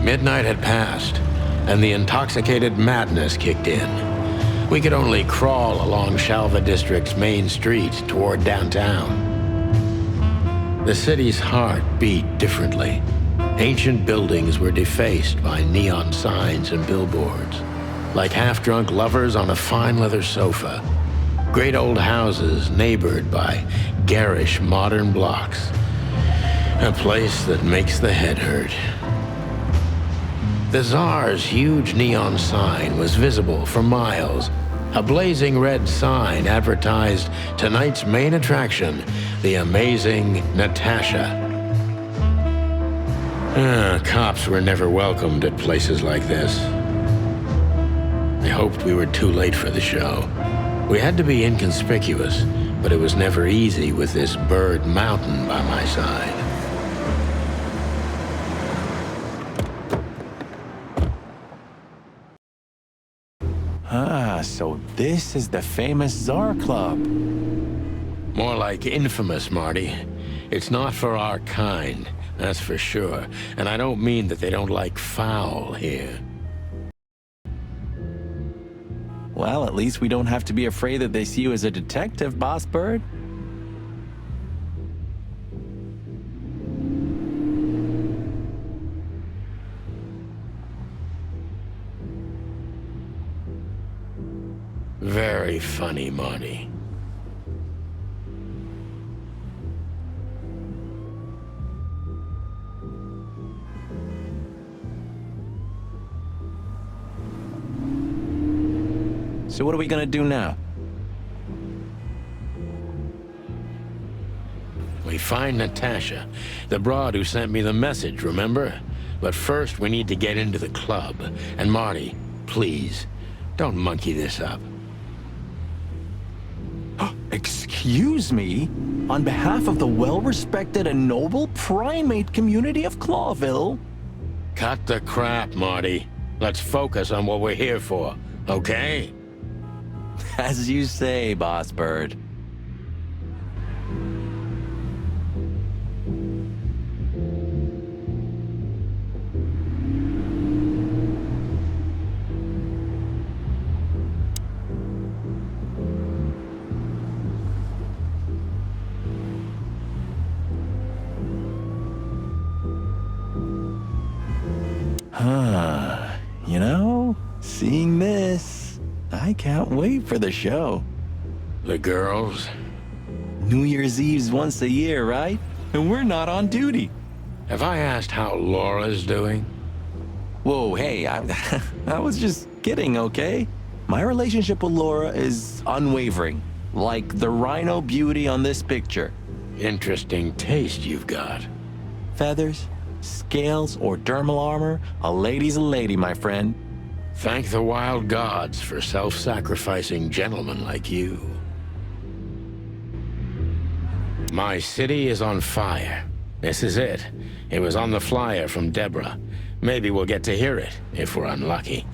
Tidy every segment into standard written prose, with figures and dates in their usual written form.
Midnight had passed, and the intoxicated madness kicked in. We could only crawl along Shalva District's main street toward downtown. The city's heart beat differently. Ancient buildings were defaced by neon signs and billboards, like half-drunk lovers on a fine leather sofa. Great old houses neighbored by garish modern blocks. A place that makes the head hurt. The Tsar's huge neon sign was visible for miles. A blazing red sign advertised tonight's main attraction, the amazing Natasha. Cops were never welcomed at places like this. I hoped we were too late for the show. We had to be inconspicuous, but it was never easy with this bird mountain by my side. So this is the famous Tsar Club. More like infamous, Marty. It's not for our kind, that's for sure. And I don't mean that they don't like foul here. Well, at least we don't have to be afraid that they see you as a detective, Boss Bird. Very funny, Marty. So what are we gonna do now? We find Natasha, the broad who sent me the message, remember? But first, we need to get into the club. And Marty, please, don't monkey this up. Excuse me? On behalf of the well-respected and noble primate community of Clawville? Cut the crap, Marty. Let's focus on what we're here for, okay? As you say, Boss Bird. You know, seeing this, I can't wait for the show. The girls? New Year's Eve's once a year, right? And we're not on duty. Have I asked how Laura's doing? Whoa, hey, I was just kidding, okay? My relationship with Laura is unwavering, like the rhino beauty on this picture. Interesting taste you've got. Feathers, scales, or dermal armor, a lady's a lady, my friend. Thank the wild gods for self-sacrificing gentlemen like you. My city is on fire. This is it. It was on the flyer from Deborah. Maybe we'll get to hear it, if we're unlucky.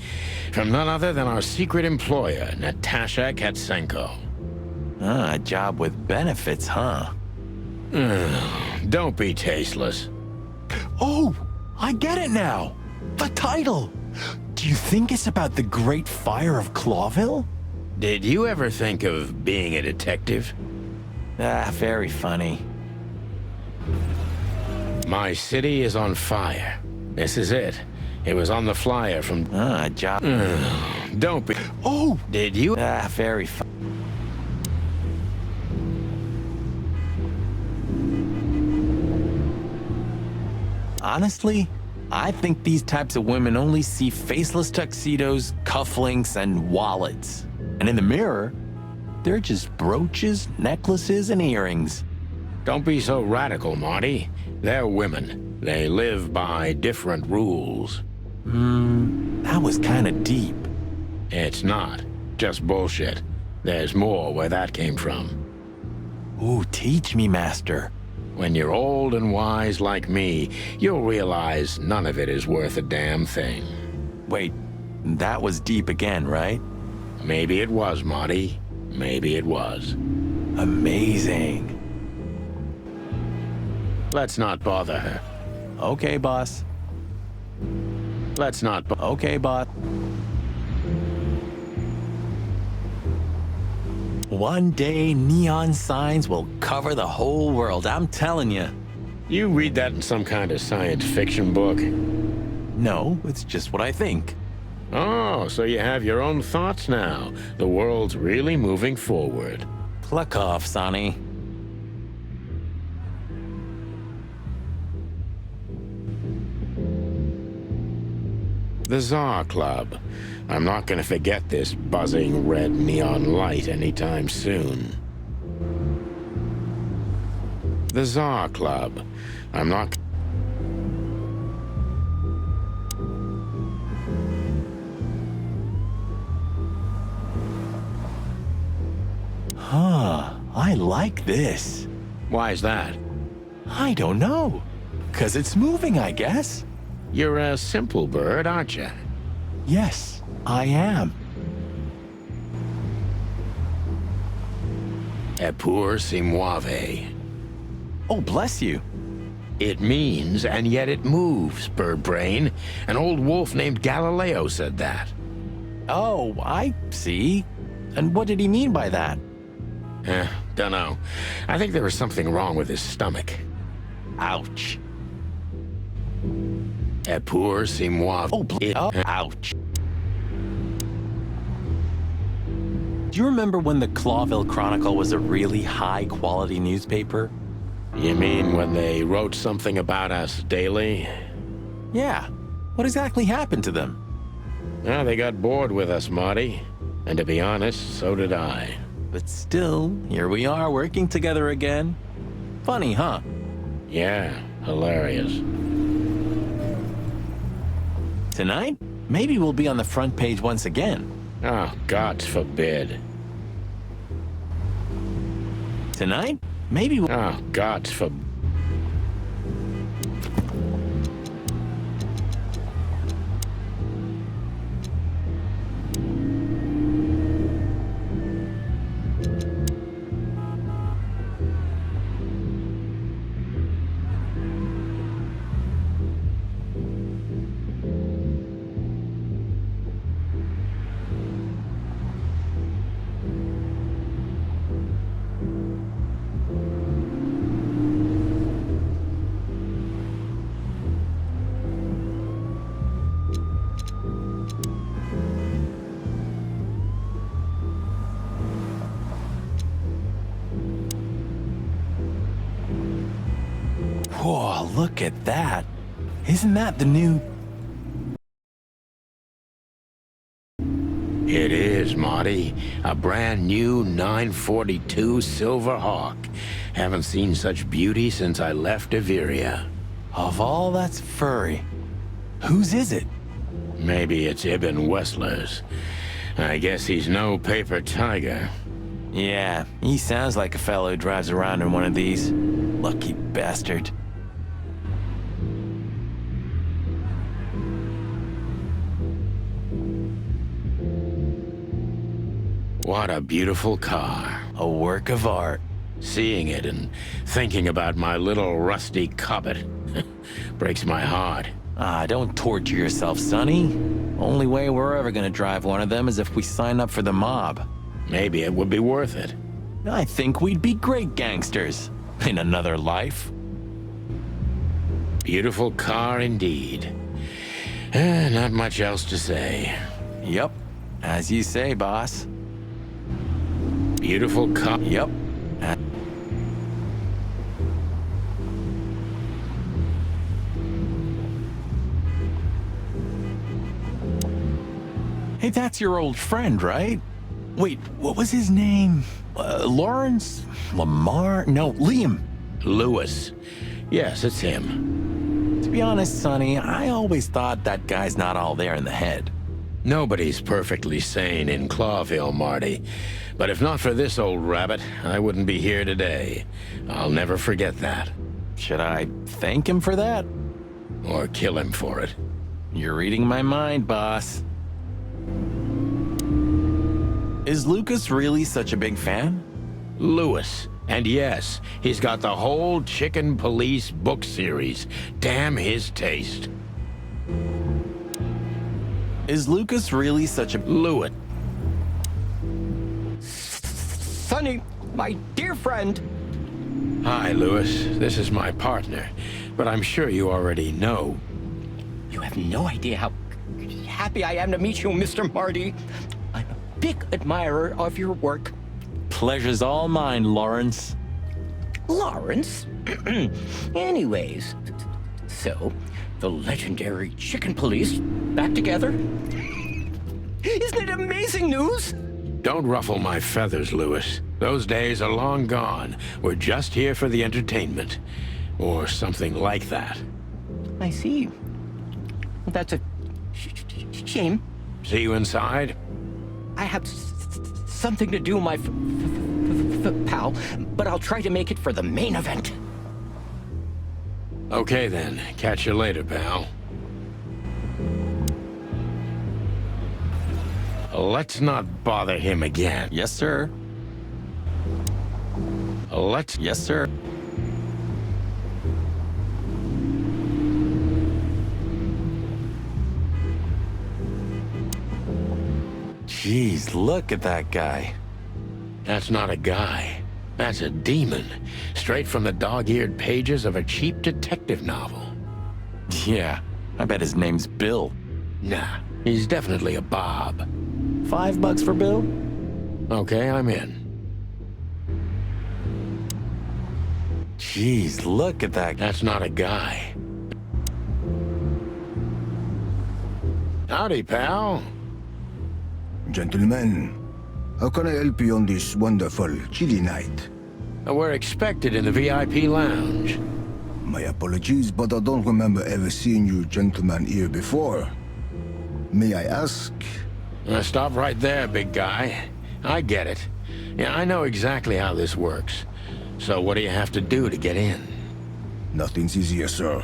From none other than our secret employer, Natasha Katsenko. A job with benefits, huh? Don't be tasteless. Oh, I get it now. The title. Do you think it's about the Great Fire of Clawville? Did you ever think of being a detective? Very funny. My city is on fire. This is it. It was on the flyer from... A job... Don't be... Oh! Did you... Very funny. Honestly, I think these types of women only see faceless tuxedos, cufflinks, and wallets. And in the mirror, they're just brooches, necklaces, and earrings. Don't be so radical, Marty. They're women. They live by different rules. That was kind of deep. It's not. Just bullshit. There's more where that came from. Ooh, teach me, Master. When you're old and wise like me, you'll realize none of it is worth a damn thing. Wait, that was deep again, right? Maybe it was, Marty. Maybe it was. Amazing. Let's not bother her. Okay, boss. Let's not... Okay, boss. One day, neon signs will cover the whole world, I'm telling you. You read that in some kind of science fiction book? No, it's just what I think. Oh, so you have your own thoughts now. The world's really moving forward. Pluck off, Sonny. The Tsar Club. I'm not going to forget this buzzing red neon light anytime soon. The Tsar Club. I'm not... Huh, I like this. Why is that? I don't know. 'Cause it's moving, I guess. You're a simple bird, aren't you? Yes, I am. Eppur si muove. Oh, bless you. It means, and yet it moves, bird brain. An old wolf named Galileo said that. Oh, I see. And what did he mean by that? Dunno. I think there was something wrong with his stomach. Ouch. Eppur si muove. Ouch. Do you remember when the Clawville Chronicle was a really high-quality newspaper? You mean when they wrote something about us daily? Yeah. What exactly happened to them? Well, they got bored with us, Marty. And to be honest, so did I. But still, here we are working together again. Funny, huh? Yeah, hilarious. Tonight, maybe we'll be on the front page once again. Oh, God forbid. Tonight, maybe we'll... Oh, God forbid. Whoa, look at that. Isn't that the new... It is, Marty. A brand new 942 Silver Hawk. Haven't seen such beauty since I left Averia. Of all that's furry, whose is it? Maybe it's Ibn Wessler's. I guess he's no paper tiger. Yeah, he sounds like a fellow who drives around in one of these. Lucky bastard. What a beautiful car. A work of art. Seeing it and thinking about my little rusty Cobbett breaks my heart. Ah, don't torture yourself, Sonny. Only way we're ever gonna drive one of them is if we sign up for the mob. Maybe it would be worth it. I think we'd be great gangsters in another life. Beautiful car indeed. Not much else to say. Yep, as you say, boss. Beautiful car. Yep. Hey, that's your old friend, right? Wait, what was his name? Lawrence? Lamar? No, Liam. Lewis. Yes, it's him. To be honest, Sonny, I always thought that guy's not all there in the head. Nobody's perfectly sane in Clawville, Marty. But if not for this old rabbit, I wouldn't be here today. I'll never forget that. Should I thank him for that? Or kill him for it. You're reading my mind, boss. Is Lucas really such a big fan? Lewis. And yes, he's got the whole Chicken Police book series. Damn his taste. Is Lucas really such a... Lewitt. Sonny, my dear friend. Hi, Lewis. This is my partner, but I'm sure you already know. You have no idea how happy I am to meet you, Mr. Marty. I'm a big admirer of your work. Pleasure's all mine, Lawrence. Lawrence? Anyways, so, the legendary Chicken Police back together? Isn't it amazing news? Don't ruffle my feathers, Lewis. Those days are long gone. We're just here for the entertainment. Or something like that. I see. That's a shame. See you inside? I have something to do, my pal, but I'll try to make it for the main event. Okay then. Catch you later, pal. Let's not bother him again. Yes, sir. Let's... Yes, sir. Jeez, look at that guy. That's not a guy. That's a demon. Straight from the dog-eared pages of a cheap detective novel. Yeah, I bet his name's Bill. Nah, he's definitely a Bob. $5 for Bill? Okay, I'm in. Jeez, look at that. That's not a guy. Howdy, pal. Gentlemen, how can I help you on this wonderful, chilly night? We're expected in the VIP lounge. My apologies, but I don't remember ever seeing you gentlemen here before. May I ask? Stop right there, big guy. I get it. Yeah, I know exactly how this works. So what do you have to do to get in? Nothing's easier, sir.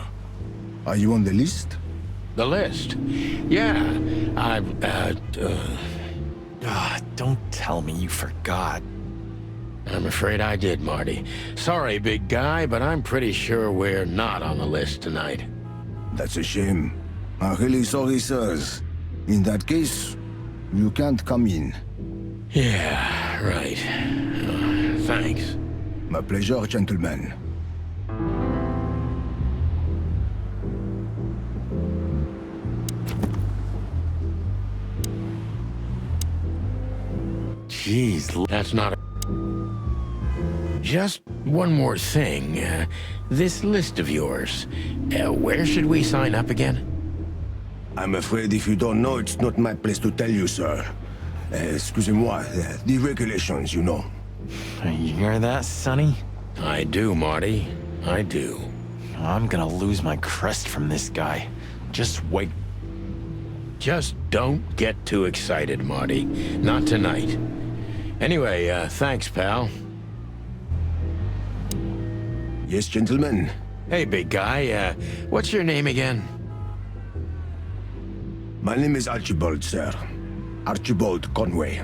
Are you on the list? The list? Yeah, Don't tell me you forgot. I'm afraid I did, Marty. Sorry, big guy, but I'm pretty sure we're not on the list tonight. That's a shame. I'm really sorry, sirs. In that case, you can't come in. Yeah, right. Thanks. My pleasure, gentlemen. Jeez, That's not a... Just one more thing. This list of yours, where should we sign up again? I'm afraid if you don't know, it's not my place to tell you, sir. Excusez-moi, the regulations, you know. you hear that, Sonny? I do, Marty. I do. I'm gonna lose my crest from this guy. Just wait. Just don't get too excited, Marty. Not tonight. Anyway, thanks, pal. Yes, gentlemen. Hey, big guy, what's your name again? My name is Archibald, sir. Archibald Conway.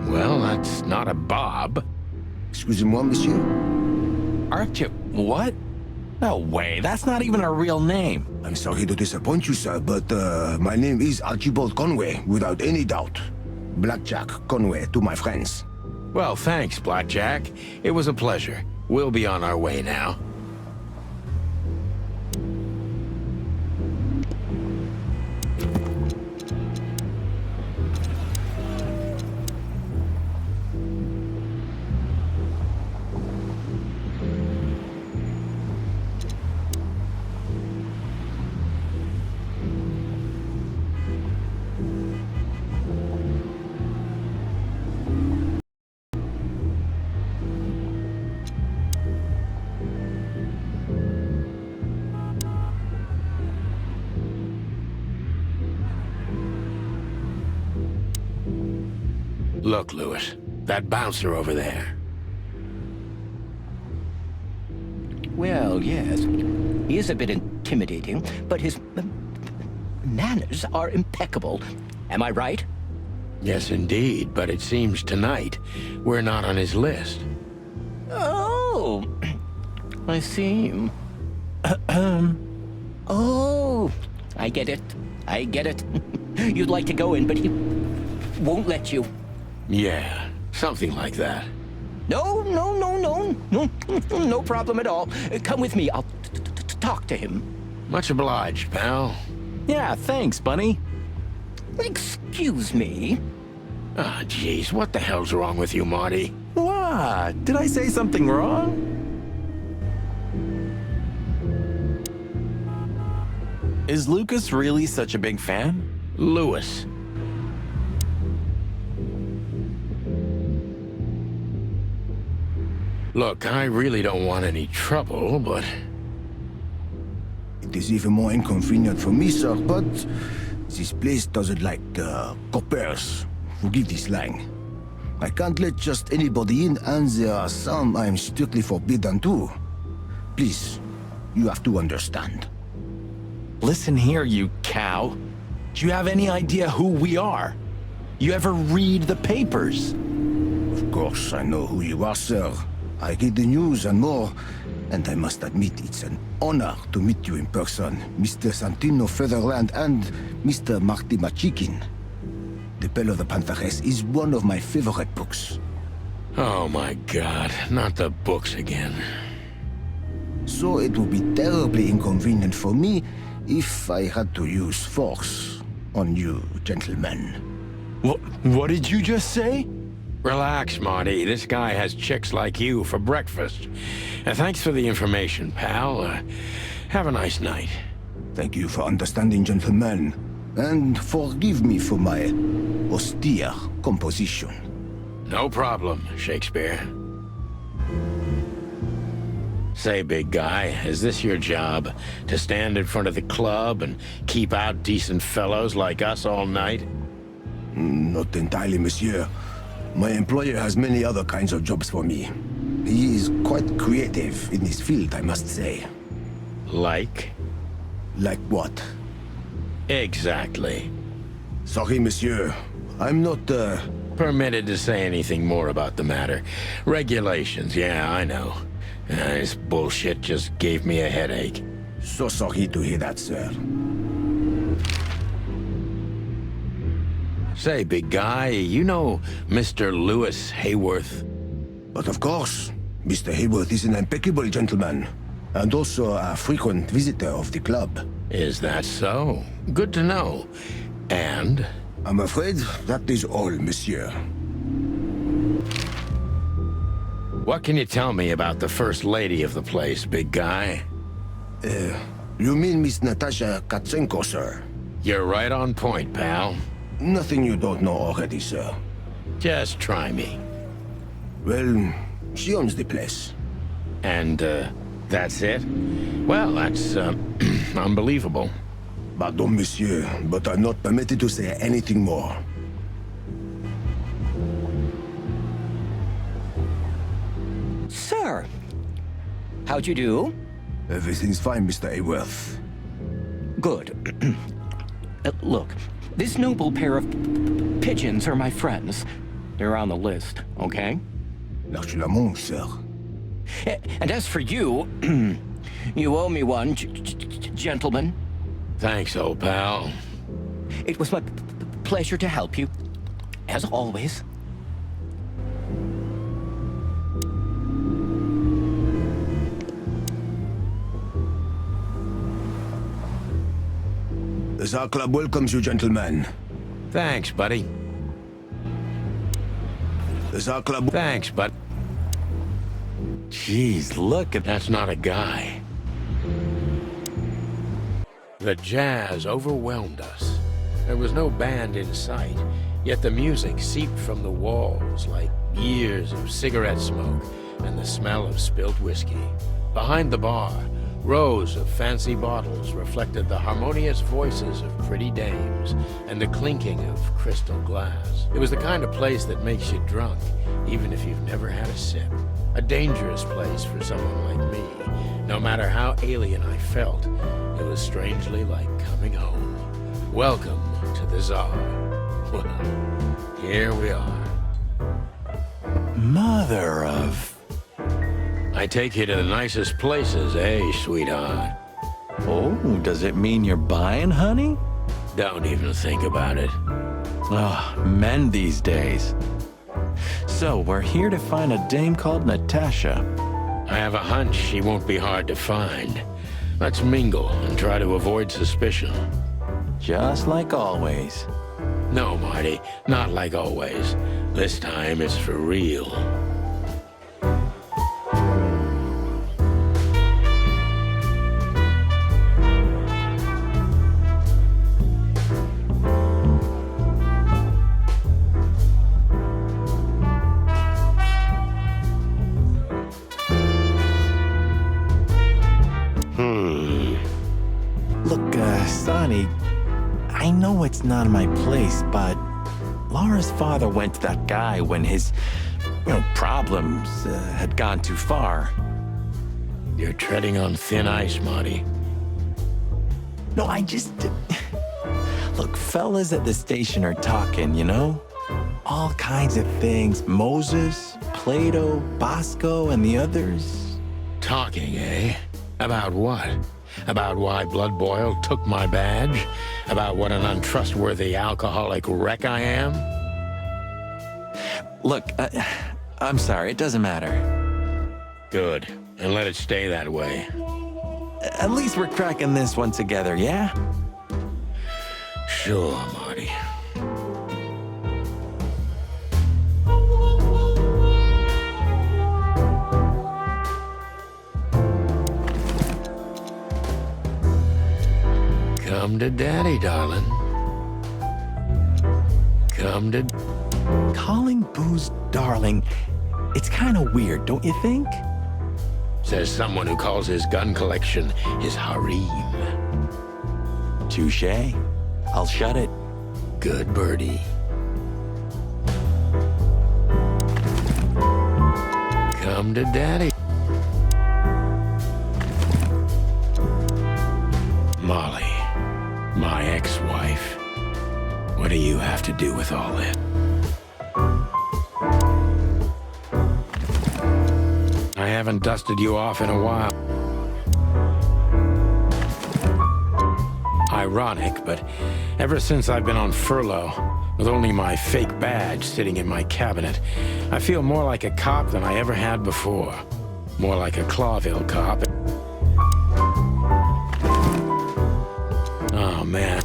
Well, that's not a Bob. Excusez-moi, monsieur. Archie, what? No way, that's not even a real name. I'm sorry to disappoint you, sir, but my name is Archibald Conway, without any doubt. Blackjack Conway to my friends. Well, thanks, Blackjack. It was a pleasure. We'll be on our way now. Look, Lewis, that bouncer over there. Well, yes. He is a bit intimidating, but his manners are impeccable. Am I right? Yes, indeed, but it seems tonight we're not on his list. Oh, I see. Oh, I get it. I get it. You'd like to go in, but he won't let you. Yeah, something like that. No, no problem at all. Come with me. I'll talk to him. Much obliged, pal. Yeah, thanks, Bunny. Excuse me. Ah, jeez, what the hell's wrong with you, Marty? What? Did I say something wrong? Is Lucas really such a big fan? Lewis. Look, I really don't want any trouble, but It is even more inconvenient for me, sir, but this place doesn't like coppers. Forgive the slang. I can't let just anybody in, and there are some I am strictly forbidden to. Please, you have to understand. Listen here, you cow. Do you have any idea who we are? You ever read the papers? Of course, I know who you are, sir. I read the news and more, and I must admit it's an honor to meet you in person, Mr. Santino Featherland and Mr. Marty Machikin. The Bell of the Pantheress is one of my favorite books. oh my god, not the books again. So it would be terribly inconvenient for me if I had to use force on you, gentlemen. What did you just say? Relax, Marty. This guy has chicks like you for breakfast. Thanks for the information, pal. Have a nice night. Thank you for understanding, gentlemen, and forgive me for my austere composition. No problem, Shakespeare. Say, big guy, is this your job? To stand in front of the club and keep out decent fellows like us all night? Not entirely, monsieur. My employer has many other kinds of jobs for me. He is quite creative in his field, I must say. Like? Like what? Exactly. Sorry, monsieur. I'm not, Permitted to say anything more about the matter. Regulations, yeah, I know. This bullshit just gave me a headache. so sorry to hear that, sir. Say, big guy, you know Mr. Lewis Hayworth? But of course, Mr. Hayworth is an impeccable gentleman, and also a frequent visitor of the club. Is that so? Good to know. And? I'm afraid that is all, monsieur. What can you tell me about the first lady of the place, big guy? You mean Miss Natasha Katsenko, sir? You're right on point, pal. Nothing you don't know already, sir. Just try me. Well, she owns the place. And, that's it? Well, that's, unbelievable. Pardon, monsieur, but I'm not permitted to say anything more. Sir, how'd you do? Everything's fine, Mr. Hayworth. Good. Look, this noble pair of pigeons are my friends. They're on the list, okay? L'archulamont, sir. And as for you, you owe me one, gentlemen. Thanks, old pal. It was my pleasure to help you, as always. The Tsar Club welcomes you, gentlemen. Thanks, buddy. The Tsar Club... Thanks, bud. Jeez, look at that. That's not a guy. The jazz overwhelmed us. There was no band in sight, yet the music seeped from the walls like years of cigarette smoke and the smell of spilt whiskey. Behind the bar, rows of fancy bottles reflected the harmonious voices of pretty dames and the clinking of crystal glass. It was the kind of place that makes you drunk, even if you've never had a sip. A dangerous place for someone like me. No matter how alien I felt, it was strangely like coming home. Welcome to the Tsar. Well, here we are. Mother of... I take you to the nicest places, eh, sweetheart? Oh, does it mean you're buying, honey? Don't even think about it. Oh, men these days. So, we're here to find a dame called Natasha. I have a hunch she won't be hard to find. Let's mingle and try to avoid suspicion. Just like always. No, Marty, not like always. This time it's for real. Look, Sonny, I know it's not my place, but Laura's father went to that guy when his, problems had gone too far. You're treading on thin ice, Marty. No, I just... Look, fellas at the station are talking, All kinds of things. Moses, Plato, Bosco, and the others. Talking, eh? About what? About why Blood Boil took my badge? About what an untrustworthy alcoholic wreck I am? Look, I'm sorry, it doesn't matter. Good. And let it stay that way. At least we're cracking this one together, yeah? Sure, Marty. Come to Daddy, darling. Come to... Calling booze darling, it's kind of weird, don't you think? Says someone who calls his gun collection his harem. Touché. I'll shut it. Good birdie. Come to Daddy. Molly, my ex-wife. What do you have to do with all that? I haven't dusted you off in a while. Ironic, but ever since I've been on furlough, with only my fake badge sitting in my cabinet, I feel more like a cop than I ever had before. More like a Clawville cop. Oh, man.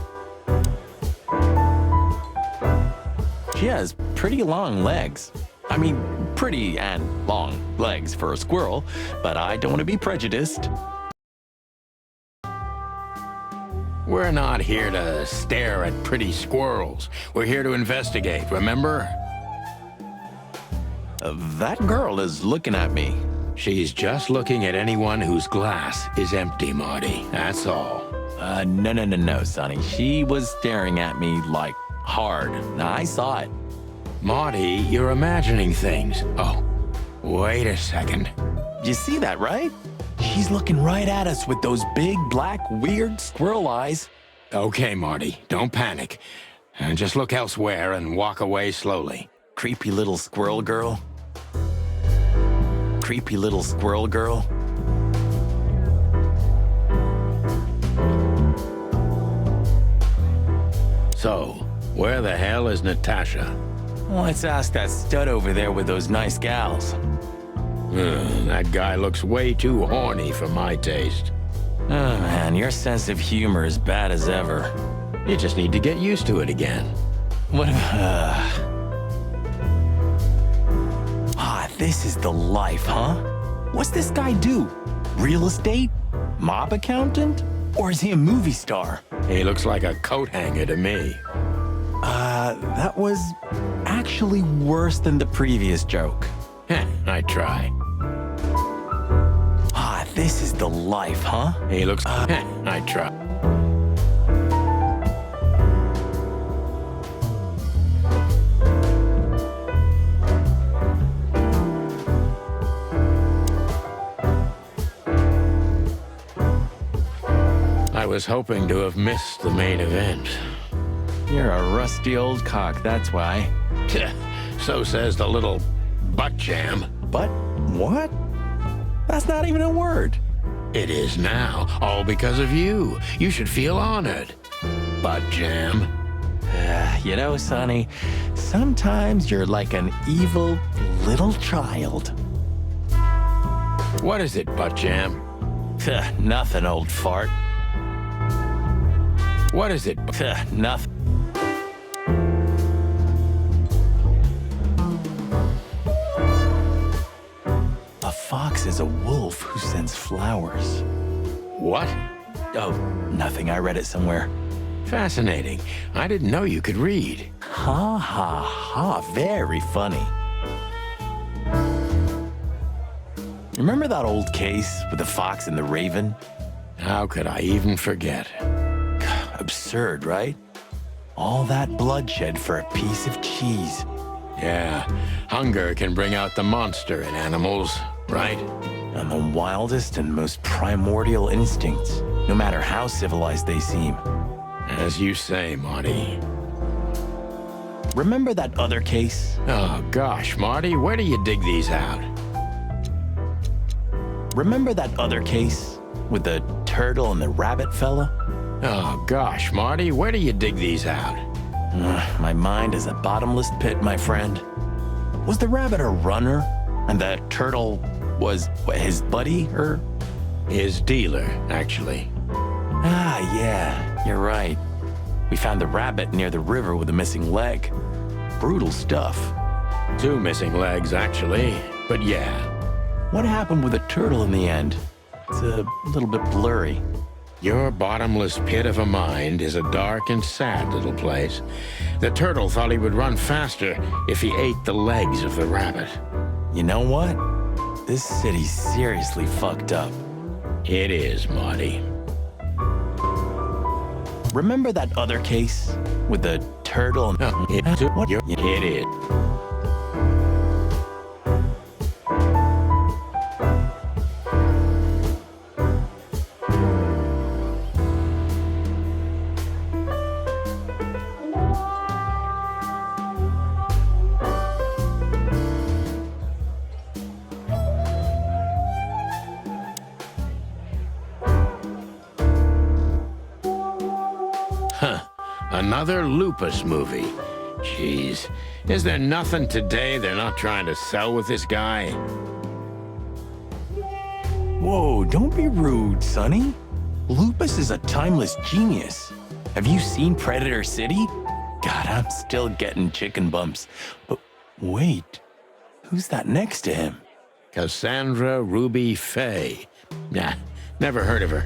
She has pretty long legs. I mean, pretty and long legs for a squirrel, but I don't want to be prejudiced. We're not here to stare at pretty squirrels. We're here to investigate, remember? That girl is looking at me. She's just looking at anyone whose glass is empty, Marty. That's all. No, Sonny. She was staring at me, like, hard. I saw it. Marty, you're imagining things. Oh, wait a second. You see that, right? She's looking right at us with those big, black, weird squirrel eyes. Okay, Marty, don't panic. And just look elsewhere and walk away slowly. Creepy little squirrel girl. Creepy little squirrel girl. So, where the hell is Natasha? Let's ask that stud over there with those nice gals. That guy looks way too horny for my taste. Oh, man, your sense of humor is bad as ever. You just need to get used to it again. What if, this is the life, huh? What's this guy do? Real estate? Mob accountant? Or is he a movie star? He looks like a coat hanger to me. That was actually worse than the previous joke. I try. This is the life, huh? He looks... I try. I was hoping to have missed the main event. You're a rusty old cock, that's why. So says the little butt jam. But what? That's not even a word. It is now, all because of you. You should feel honored. butt jam. You know, Sonny, sometimes you're like an evil little child. What is it, butt jam? Nothing, old fart. What is it? Nothing. A fox is a wolf who sends flowers. What? Oh, nothing. I read it somewhere. Fascinating. I didn't know you could read. Ha ha ha. Very funny. Remember that old case with the fox and the raven? How could I even forget? Absurd, right? All that bloodshed for a piece of cheese. Yeah, hunger can bring out the monster in animals, right? And the wildest and most primordial instincts, no matter how civilized they seem. As you say, Marty. Remember that other case? Oh, gosh, Marty, where do you dig these out? Remember that other case with the turtle and the rabbit fella? Oh, gosh, Marty, where do you dig these out? My mind is a bottomless pit, my friend. Was the rabbit a runner? And the turtle was his buddy, or? His dealer, actually. Ah, yeah, you're right. We found the rabbit near the river with a missing leg. Brutal stuff. 2 missing legs, actually, but yeah. What happened with the turtle in the end? It's a little bit blurry. Your bottomless pit of a mind is a dark and sad little place. The turtle thought he would run faster if he ate the legs of the rabbit. You know what? This city's seriously fucked up. It is, Marty. Remember that other case with the turtle and... It is. Another lupus movie. Jeez. Is there nothing today they're not trying to sell with this guy? Whoa, don't be rude, Sonny. Lupus is a timeless genius. Have you seen Predator City? God, I'm still getting chicken bumps. But wait, who's that next to him? Cassandra Ruby Faye. Nah, never heard of her.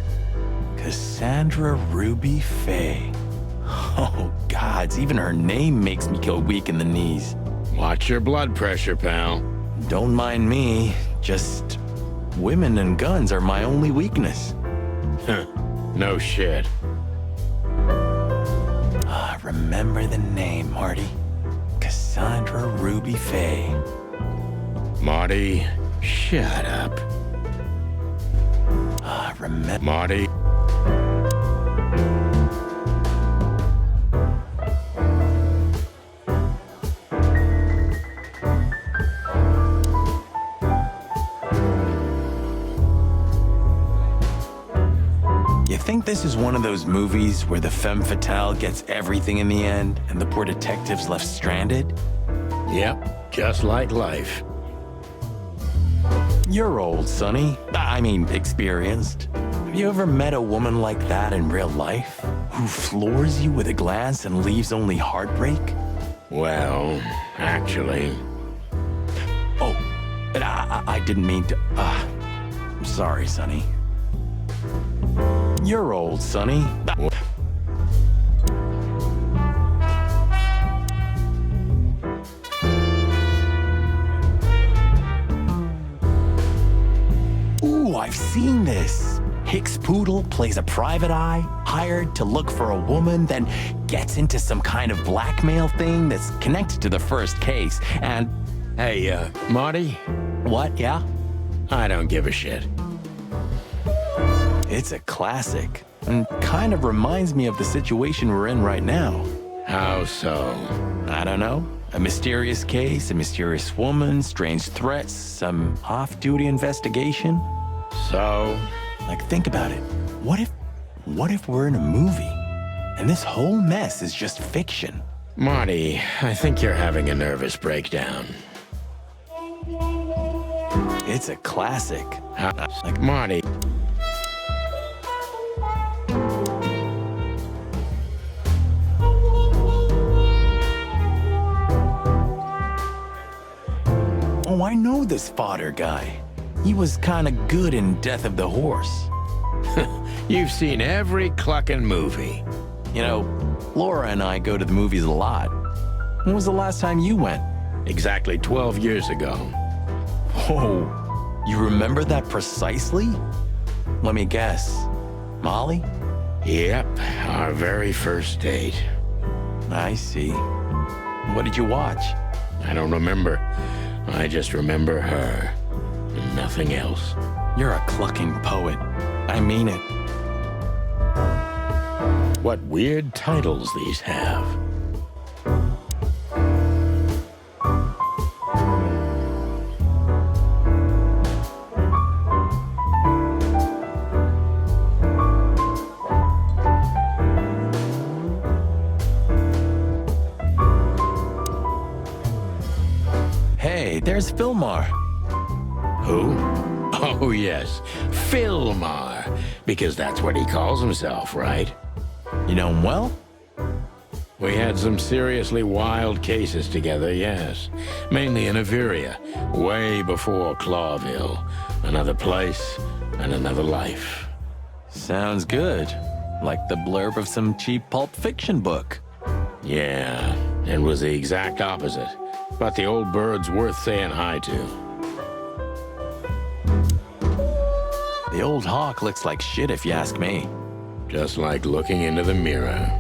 Cassandra Ruby Faye. Oh, gods, even her name makes me go weak in the knees. Watch your blood pressure, pal. Don't mind me, just women and guns are my only weakness. No shit. Remember the name, Marty. Cassandra Ruby Faye. Marty, shut up. Remember... Marty. You think this is one of those movies where the femme fatale gets everything in the end and the poor detective's left stranded? Yep, just like life. You're old, Sonny. I mean, experienced. Have you ever met a woman like that in real life? Who floors you with a glance and leaves only heartbreak? Well, actually... Oh, but I didn't mean to... I'm sorry, Sonny. You're old, Sonny. Ooh, I've seen this. Hicks Poodle plays a private eye, hired to look for a woman, then gets into some kind of blackmail thing that's connected to the first case, and... Hey, Marty? What, yeah? I don't give a shit. It's a classic, and kind of reminds me of the situation we're in right now. How so? I don't know. A mysterious case, a mysterious woman, strange threats, some off-duty investigation. So? Like, think about it. What if we're in a movie? And this whole mess is just fiction. Marty, I think you're having a nervous breakdown. It's a classic. Like Marty. Oh, I know this fodder guy. He was kinda good in Death of the Horse. You've seen every clucking movie. You know, Laura and I go to the movies a lot. When was the last time you went? Exactly 12 years ago. Whoa, you remember that precisely? Let me guess. Molly? Yep, our very first date. I see. What did you watch? I don't remember. I just remember her. And nothing else. You're a clucking poet. I mean it. What weird titles these have. Hey, there's Fillmar. Who? Oh, yes. Fillmar. Because that's what he calls himself, right? You know him well? We had some seriously wild cases together, yes. Mainly in Averia, way before Clawville. Another place and another life. Sounds good. Like the blurb of some cheap pulp fiction book. Yeah, it was the exact opposite. But the old bird's worth saying hi to. The old hawk looks like shit if you ask me. Just like looking into the mirror.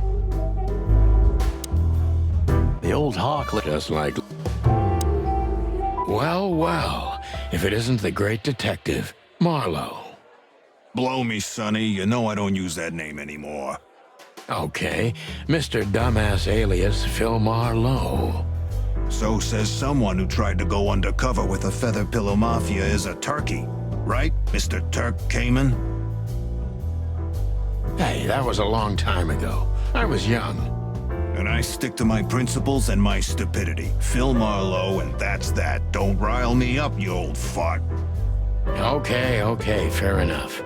The old hawk looks Just like... Well, well, if it isn't the great detective, Marlowe. Blow me, Sonny. You know I don't use that name anymore. Okay, Mr. Dumbass alias Fillmar Lowe. So says someone who tried to go undercover with a feather pillow mafia is a turkey. Right, Mr. Turk Cayman? Hey, that was a long time ago. I was young. And I stick to my principles and my stupidity. Phil Marlowe, and that's that. Don't rile me up, you old fart. Okay, fair enough.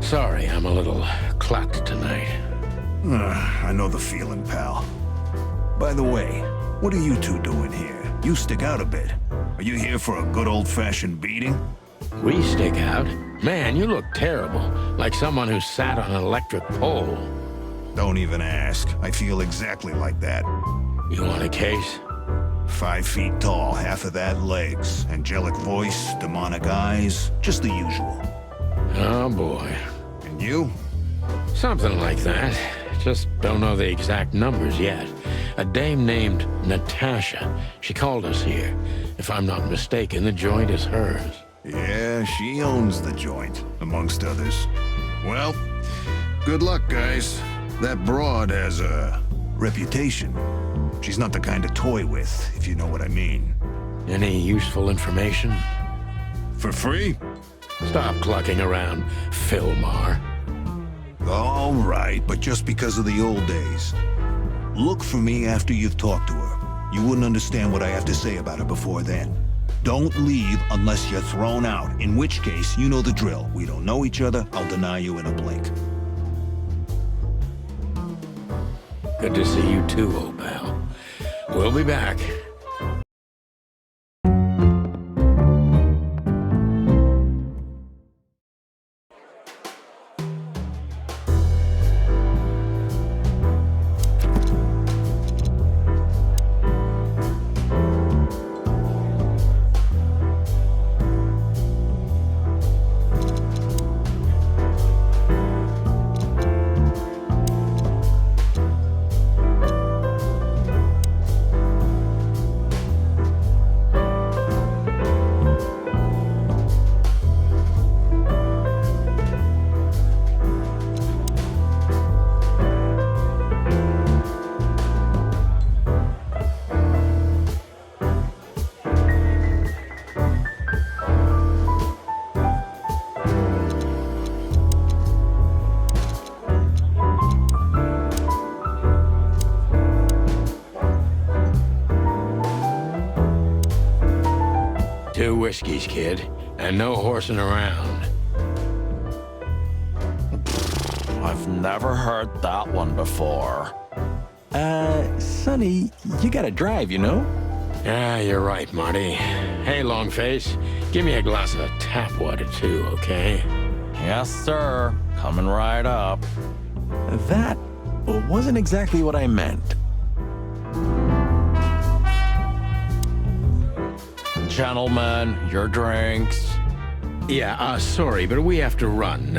Sorry, I'm a little clucked tonight. I know the feeling, pal. By the way, what are you two doing here? You stick out a bit. Are you here for a good old-fashioned beating? We stick out? Man, you look terrible. Like someone who sat on an electric pole. Don't even ask. I feel exactly like that. You want a case? 5 feet tall, half of that legs. Angelic voice, demonic eyes, just the usual. Oh, boy. And you? Something like that. Just don't know the exact numbers yet. A dame named Natasha. She called us here. If I'm not mistaken, the joint is hers. Yeah, she owns the joint, amongst others. Well, good luck, guys. That broad has a reputation. She's not the kind to toy with, if you know what I mean. Any useful information? For free? Stop clucking around, Fillmar. All right, but just because of the old days. Look for me after you've talked to her. You wouldn't understand what I have to say about her before then. Don't leave unless you're thrown out, in which case, you know the drill. We don't know each other, I'll deny you in a blink. Good to see you too, old pal. We'll be back. whiskeys, kid, and no horsing around. I've never heard that one before. Sonny, you gotta drive, you know? Yeah, you're right, Marty. Hey, Longface, give me a glass of tap water too, okay? Yes, sir. Coming right up. That wasn't exactly what I meant. Gentlemen, your drinks. Yeah, sorry, but we have to run.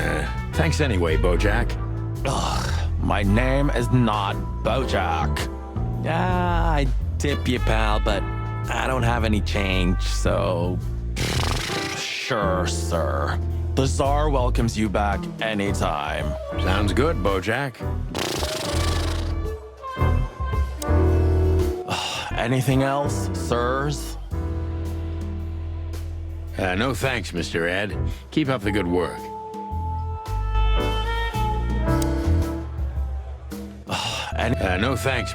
Thanks anyway, Bojack. Ugh, my name is not Bojack. Yeah, I tip you, pal, but I don't have any change, so... Sure, sir. The Tsar welcomes you back anytime. Sounds good, Bojack. Anything else, sirs? No thanks, Mr. Ed. Keep up the good work. No thanks.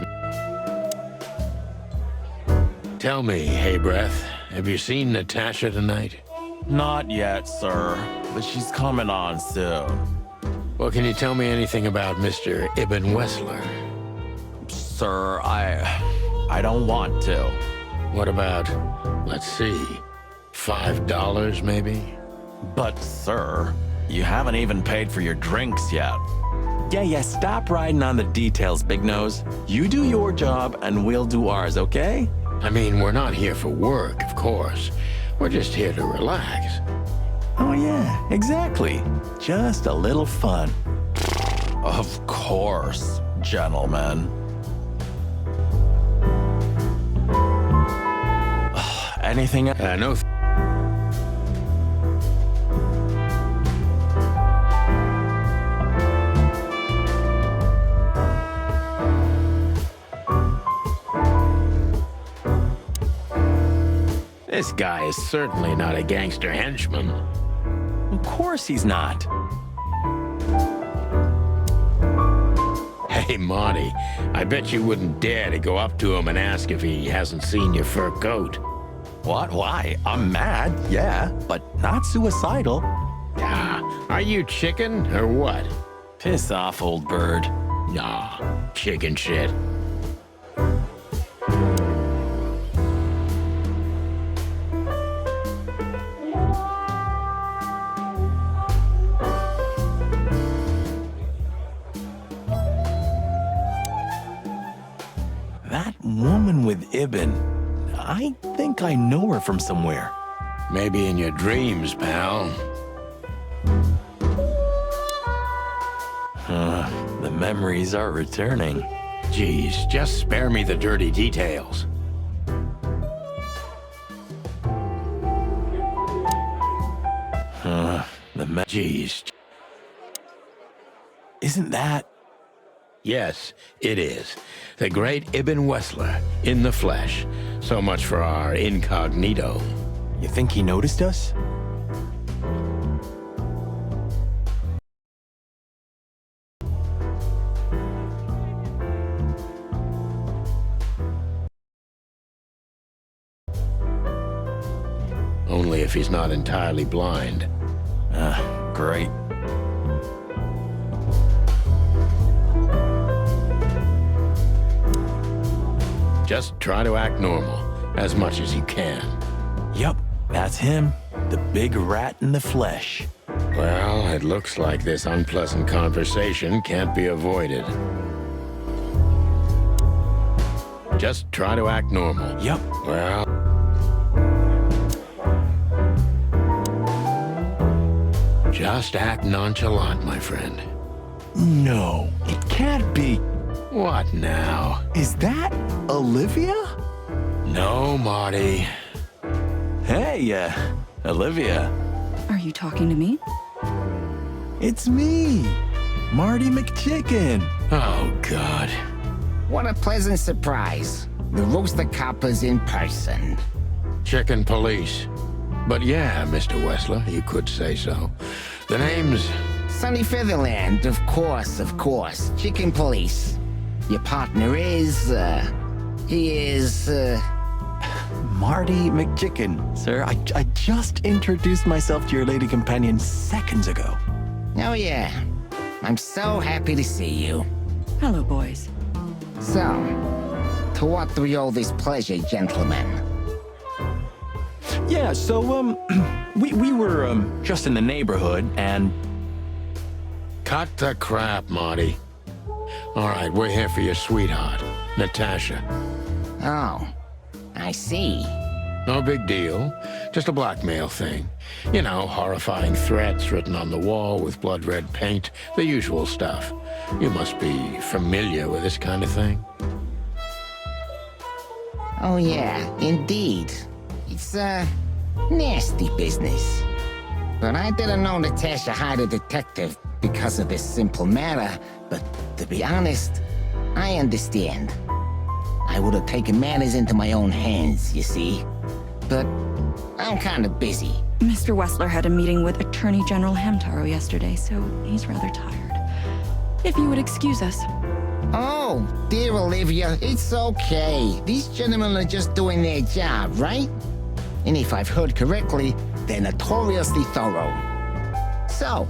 Tell me, hey breath, have you seen Natasha tonight? Not yet, sir, but she's coming on soon. Well, can you tell me anything about Mr. Ibn Wessler? Sir, I don't want to. What about, let's see, $5 maybe? But, sir, you haven't even paid for your drinks yet. Yeah, stop riding on the details, Big Nose. You do your job, and we'll do ours, okay? I mean, we're not here for work, of course. We're just here to relax. Oh, yeah, exactly. Just a little fun. Of course, gentlemen. Anything? No. This guy is certainly not a gangster henchman. Of course he's not. Hey, Monty, I bet you wouldn't dare to go up to him and ask if he hasn't seen your fur coat. What? Why? I'm mad, yeah, but not suicidal. Ah, are you chicken or what? Piss off, old bird. Nah, chicken shit. That woman with Ibn, I think I know her from somewhere. Maybe in your dreams, pal. The memories are returning. Geez, just spare me the dirty details. Geez. Isn't that? Yes, it is. The great Ibn Wessler, in the flesh. So much for our incognito. You think he noticed us? Only if he's not entirely blind. Great. Just try to act normal, as much as you can. Yup, that's him. The big rat in the flesh. Well, it looks like this unpleasant conversation can't be avoided. Just try to act normal. Yup. Well... just act nonchalant, my friend. No, it can't be. What now? Is that Olivia? No, Marty. Hey, Olivia. Are you talking to me? It's me, Marty McChicken. Oh, God. What a pleasant surprise. The roaster coppers in person. Chicken police. But yeah, Mr. Wessler, you could say so. The name's... Sunny Featherland, of course. Chicken police. Your partner is, he is, Marty McChicken, sir. I just introduced myself to your lady companion seconds ago. Oh, yeah. I'm so happy to see you. Hello, boys. So, to what do we owe this pleasure, gentlemen? Yeah, so, we were, just in the neighborhood, and... Cut the crap, Marty. All right, we're here for your sweetheart, Natasha. Oh, I see. No big deal. Just a blackmail thing. You know, horrifying threats written on the wall with blood-red paint. The usual stuff. You must be familiar with this kind of thing. Oh, yeah, indeed. It's, nasty business. But I didn't know Natasha hired a detective because of this simple matter. But to be honest, I understand. I would have taken matters into my own hands, you see. But I'm kind of busy. Mr. Wessler had a meeting with Attorney General Hamtaro yesterday, so he's rather tired. If you would excuse us. Oh, dear Olivia, it's okay. These gentlemen are just doing their job, right? And if I've heard correctly, they're notoriously thorough. So,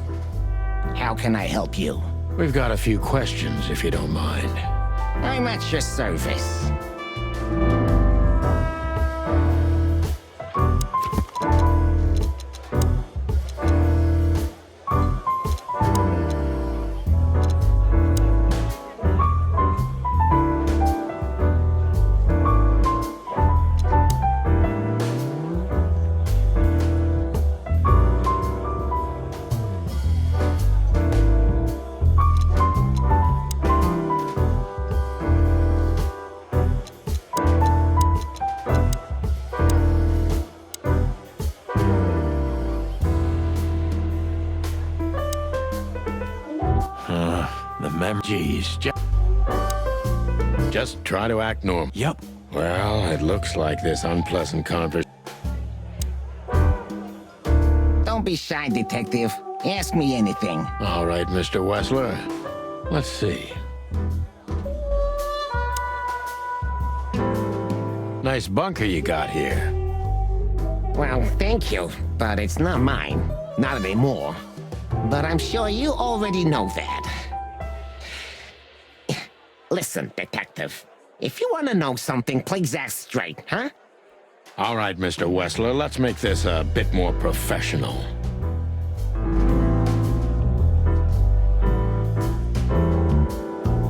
how can I help you? We've got a few questions, if you don't mind. I'm at your service. Geez, just try to act normal. Yep. Well, it looks like this unpleasant conversation. Don't be shy, detective. Ask me anything. All right, Mr. Wessler. Let's see. Nice bunker you got here. Well, thank you, but it's not mine. Not anymore. But I'm sure you already know that. Listen, detective. If you want to know something, please ask straight, huh? All right, Mr. Wessler, let's make this a bit more professional.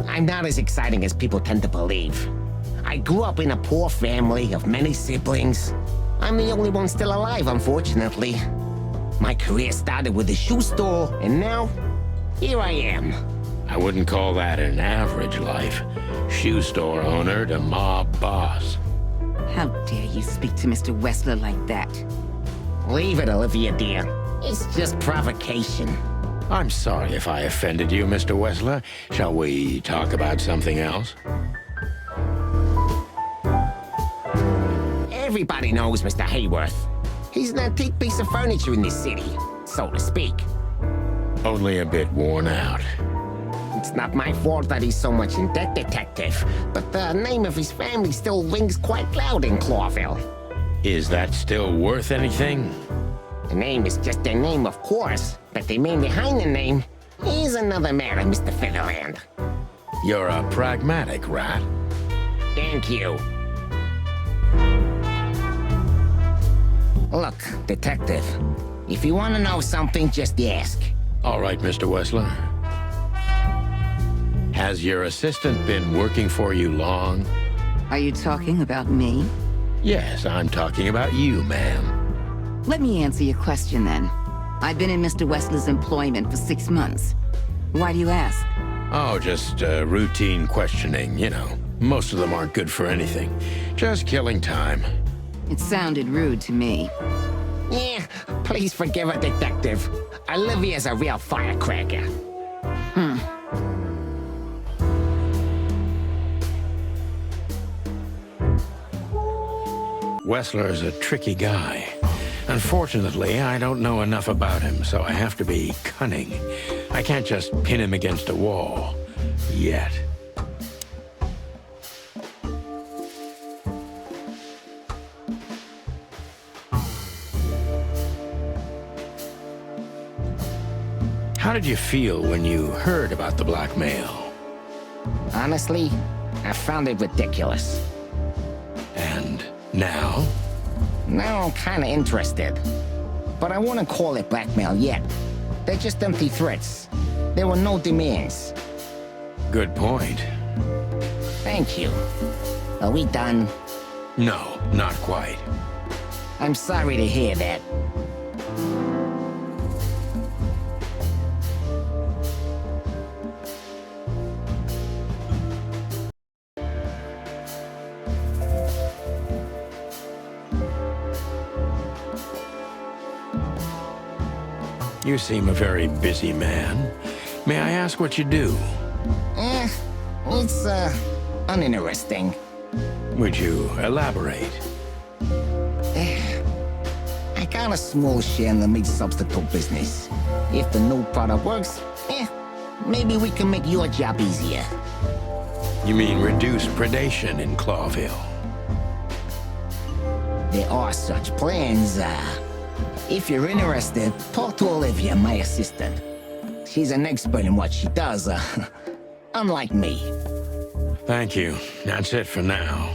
I'm not as exciting as people tend to believe. I grew up in a poor family of many siblings. I'm the only one still alive, unfortunately. My career started with a shoe store, and now, here I am. I wouldn't call that an average life. Shoe store owner to mob boss. How dare you speak to Mr. Wessler like that? Leave it, Olivia, dear. It's just provocation. I'm sorry if I offended you, Mr. Wessler. Shall we talk about something else? Everybody knows Mr. Hayworth. He's an antique piece of furniture in this city, so to speak. Only a bit worn out. It's not my fault that he's so much in debt, detective, but the name of his family still rings quite loud in Clawville. Is that still worth anything? The name is just their name, of course, but the man behind the name is another matter, Mr. Featherland. You're a pragmatic rat. Thank you. Look, detective, if you want to know something, just ask. All right, Mr. Wessler. Has your assistant been working for you long? Are you talking about me? Yes, I'm talking about you, ma'am. Let me answer your question then. I've been in Mr. Wessler's employment for 6 months. Why do you ask? Oh, just routine questioning, you know. Most of them aren't good for anything. Just killing time. It sounded rude to me. Yeah, please forgive her, detective. Olivia's a real firecracker. Wessler's a tricky guy. Unfortunately, I don't know enough about him, so I have to be cunning. I can't just pin him against a wall. Yet. How did you feel when you heard about the blackmail? Honestly, I found it ridiculous. And now? Now I'm kinda interested. But I wouldn't call it blackmail yet. They're just empty threats. There were no demands. Good point. Thank you. Are we done? No, not quite. I'm sorry to hear that. You seem a very busy man. May I ask what you do? It's, uninteresting. Would you elaborate? I got a small share in the meat substitute business. If the new product works, maybe we can make your job easier. You mean reduce predation in Clawville? There are such plans. If you're interested, talk to Olivia, my assistant. She's an expert in what she does, unlike me. Thank you. That's it for now.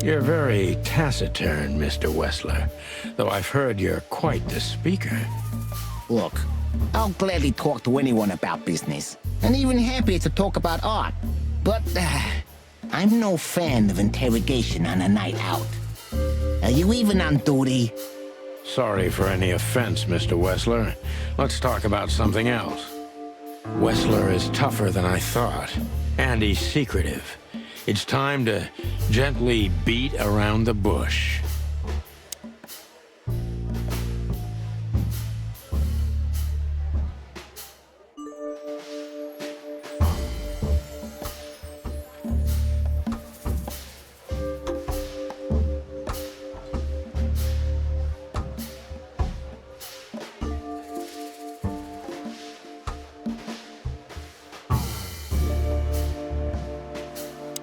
You're very taciturn, Mr. Wessler, though I've heard you're quite the speaker. Look, I'll gladly talk to anyone about business, and even happier to talk about art. But, I'm no fan of interrogation on a night out. Are you even on duty? Sorry for any offense, Mr. Wessler. Let's talk about something else. Wessler is tougher than I thought, and he's secretive. It's time to gently beat around the bush.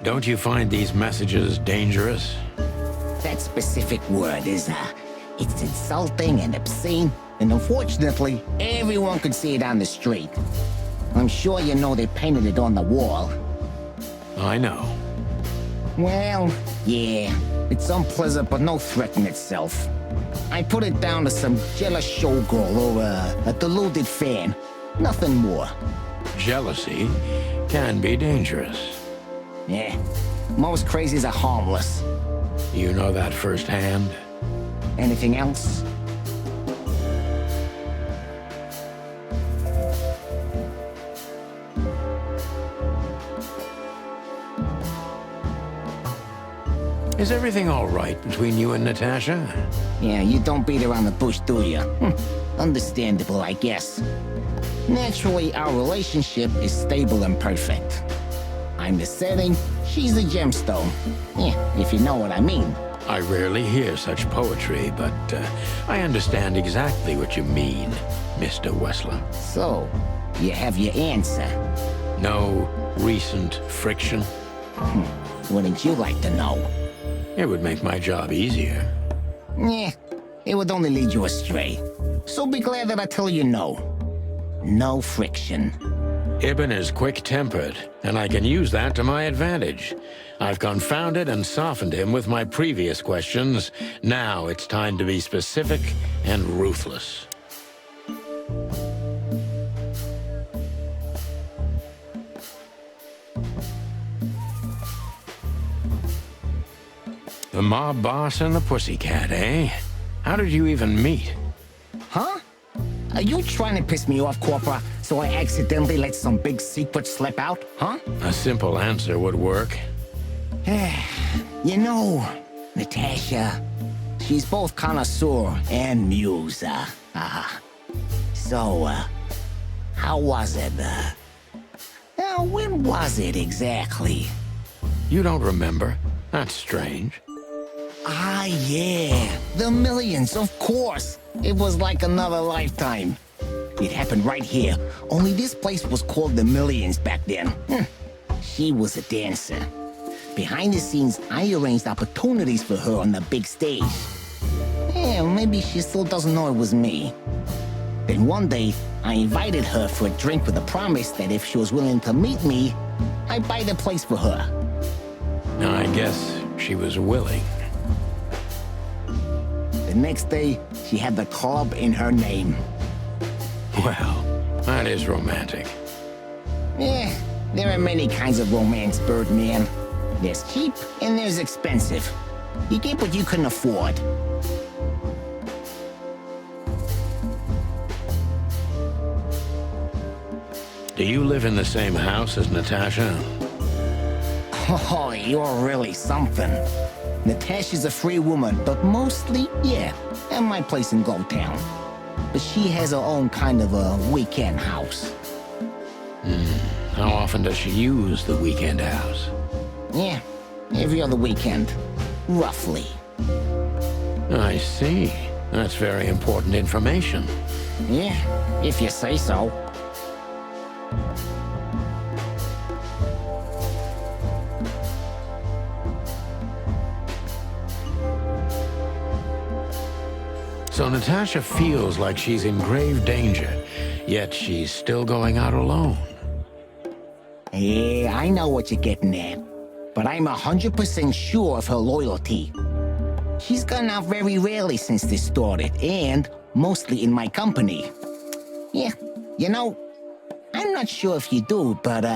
Don't you find these messages dangerous? That specific word is, it's insulting and obscene, and unfortunately, everyone could see it on the street. I'm sure you know they painted it on the wall. I know. Well, yeah, it's unpleasant but no threat in itself. I put it down to some jealous showgirl or a deluded fan. Nothing more. Jealousy can be dangerous. Yeah, most crazies are harmless. You know that firsthand? Anything else? Is everything all right between you and Natasha? Yeah, you don't beat around the bush, do you? Understandable, I guess. Naturally, our relationship is stable and perfect. I'm the setting, she's the gemstone. Yeah, if you know what I mean. I rarely hear such poetry, but I understand exactly what you mean, Mr. Wessler. So, you have your answer. No recent friction? Wouldn't you like to know? It would make my job easier. Yeah, it would only lead you astray. So be glad that I tell you no. No friction. Ibn is quick-tempered, and I can use that to my advantage. I've confounded and softened him with my previous questions. Now it's time to be specific and ruthless. The mob boss and the pussycat, eh? How did you even meet? Huh? Are you trying to piss me off, Corpora, so I accidentally let some big secret slip out, huh? A simple answer would work. You know, Natasha, she's both connoisseur and muse. So, how was it? When was it exactly? You don't remember? That's strange. Ah, yeah. The millions, of course. It was like another lifetime. It happened right here. Only this place was called the Millions back then. She was a dancer. Behind the scenes, I arranged opportunities for her on the big stage. Yeah, maybe she still doesn't know it was me. Then one day, I invited her for a drink with a promise that if she was willing to meet me, I'd buy the place for her. I guess she was willing. The next day, she had the club in her name. Well, that is romantic. Yeah, there are many kinds of romance, Birdman. There's cheap and there's expensive. You get what you can afford. Do you live in the same house as Natasha? Oh, you're really something. Natasha's a free woman, but mostly, yeah, at my place in Glowtown. But she has her own kind of a weekend house. How often does she use the weekend house? Yeah, every other weekend, roughly. I see. That's very important information. Yeah, if you say so. So Natasha feels like she's in grave danger, yet she's still going out alone. Yeah, I know what you're getting at. But I'm 100% sure of her loyalty. She's gone out very rarely since this started, and mostly in my company. Yeah, you know, I'm not sure if you do, but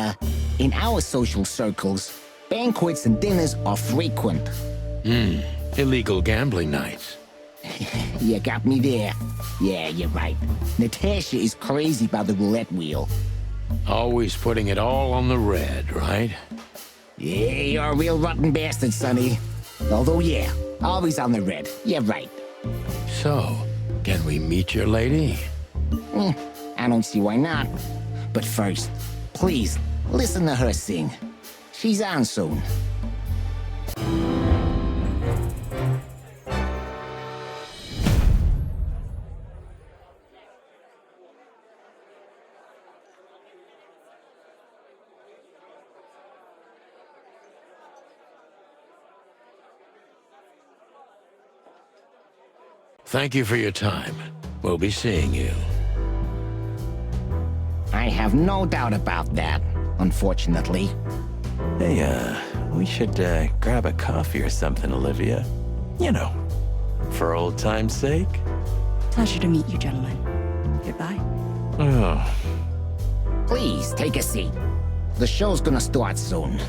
in our social circles, banquets and dinners are frequent. Illegal gambling nights. You got me there. Yeah, you're right. Natasha is crazy about the roulette wheel. Always putting it all on the red, right? Yeah, you're a real rotten bastard, Sonny. Although, yeah, always on the red. You're right. So, can we meet your lady? I don't see why not. But first, please, listen to her sing. She's on soon. Thank you for your time. We'll be seeing you. I have no doubt about that, unfortunately. Hey, we should grab a coffee or something, Olivia. You know, for old time's sake. Pleasure to meet you, gentlemen. Goodbye. Oh. Please, take a seat. The show's gonna start soon.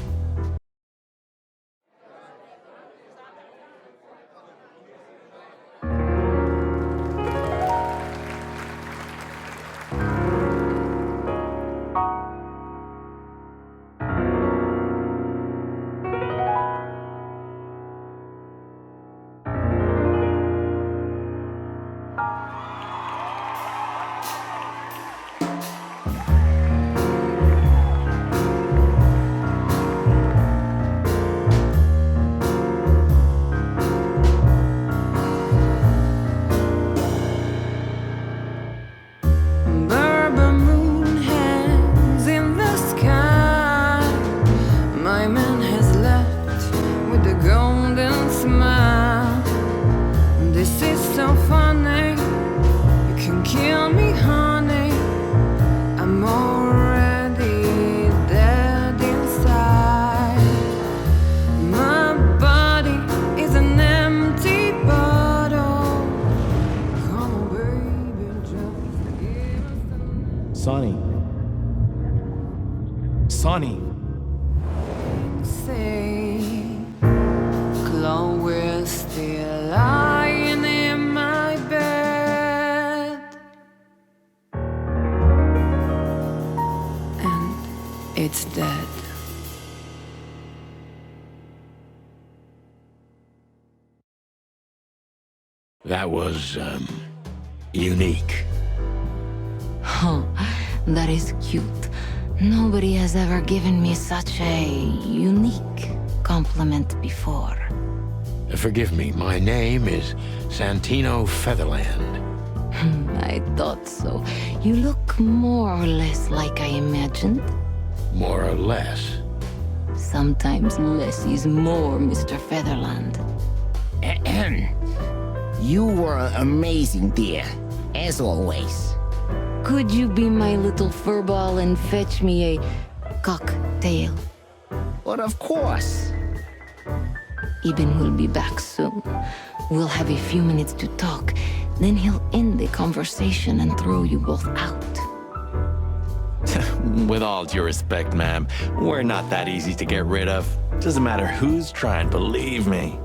Sonny. Say, Chloe's still lying in my bed, and it's dead. That was, unique. Oh, that is cute. Nobody has ever given me such a unique compliment before. Forgive me, my name is Santino Featherland. I thought so. You look more or less like I imagined. More or less. Sometimes less is more, Mr. Featherland. Ahem. You were amazing, dear, as always. Could you be my little furball and fetch me a cocktail? But of course. Eben will be back soon. We'll have a few minutes to talk. Then he'll end the conversation and throw you both out. With all due respect, ma'am, we're not that easy to get rid of. Doesn't matter who's trying, believe me.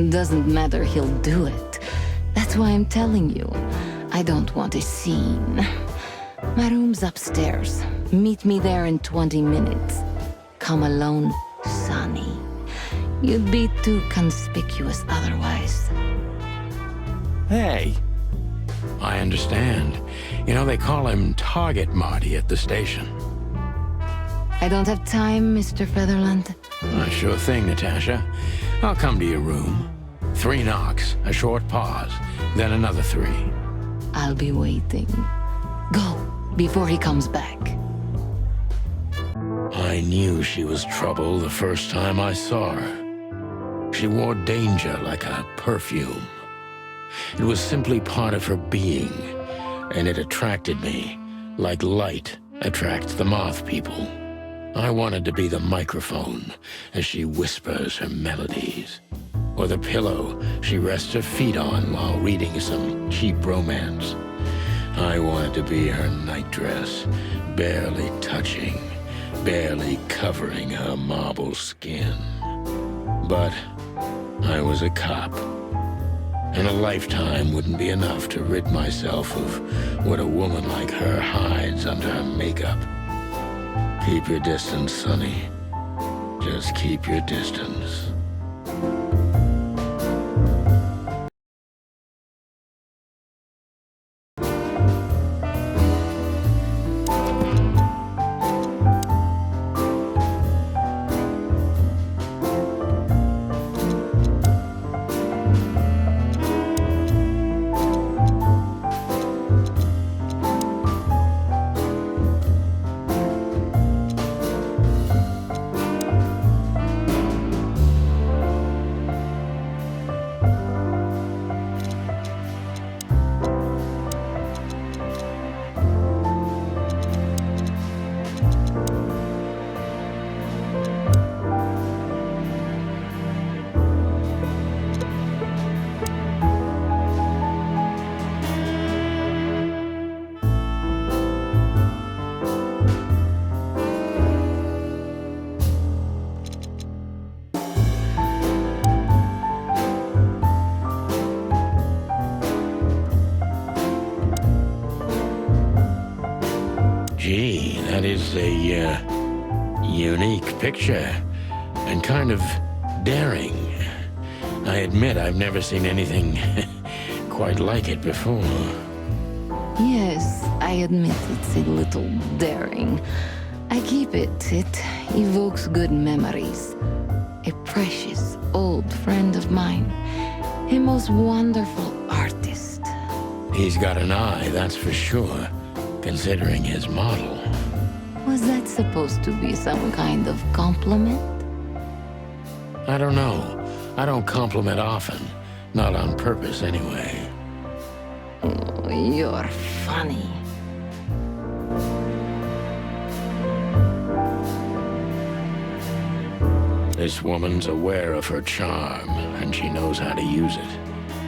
Doesn't matter, he'll do it. That's why I'm telling you. I don't want a scene. My room's upstairs. Meet me there in 20 minutes. Come alone, Sonny. You'd be too conspicuous otherwise. Hey, I understand. You know, they call him Target Marty at the station. I don't have time, Mr. Featherland. Sure thing, Natasha. I'll come to your room. 3 knocks, a short pause, then another 3. I'll be waiting. Go, before he comes back. I knew she was trouble the first time I saw her. She wore danger like a perfume. It was simply part of her being, and it attracted me, like light attracts the moth people. I wanted to be the microphone as she whispers her melodies, or the pillow she rests her feet on while reading some cheap romance. I wanted to be her nightdress, barely touching, barely covering her marble skin. But I was a cop, and a lifetime wouldn't be enough to rid myself of what a woman like her hides under her makeup. Keep your distance, Sonny. Just keep your distance. Gee, that is a unique picture, and kind of daring. I admit I've never seen anything quite like it before. Yes, I admit it's a little daring. I keep it. It evokes good memories. A precious old friend of mine. A most wonderful artist. He's got an eye, that's for sure, considering his model. Was that supposed to be some kind of compliment? I don't know. I don't compliment often. Not on purpose, anyway. Oh, you're funny. This woman's aware of her charm, and she knows how to use it.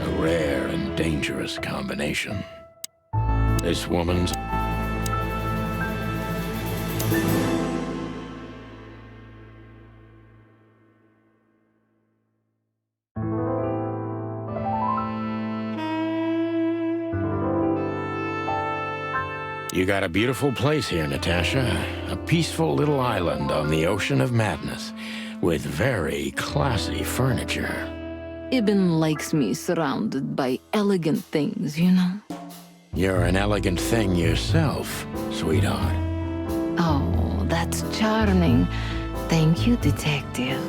A rare and dangerous combination. This woman's... You got a beautiful place here, Natasha. A peaceful little island on the ocean of madness, with very classy furniture. Eben likes me surrounded by elegant things, you know? You're an elegant thing yourself, sweetheart. Oh, that's charming. Thank you, detective.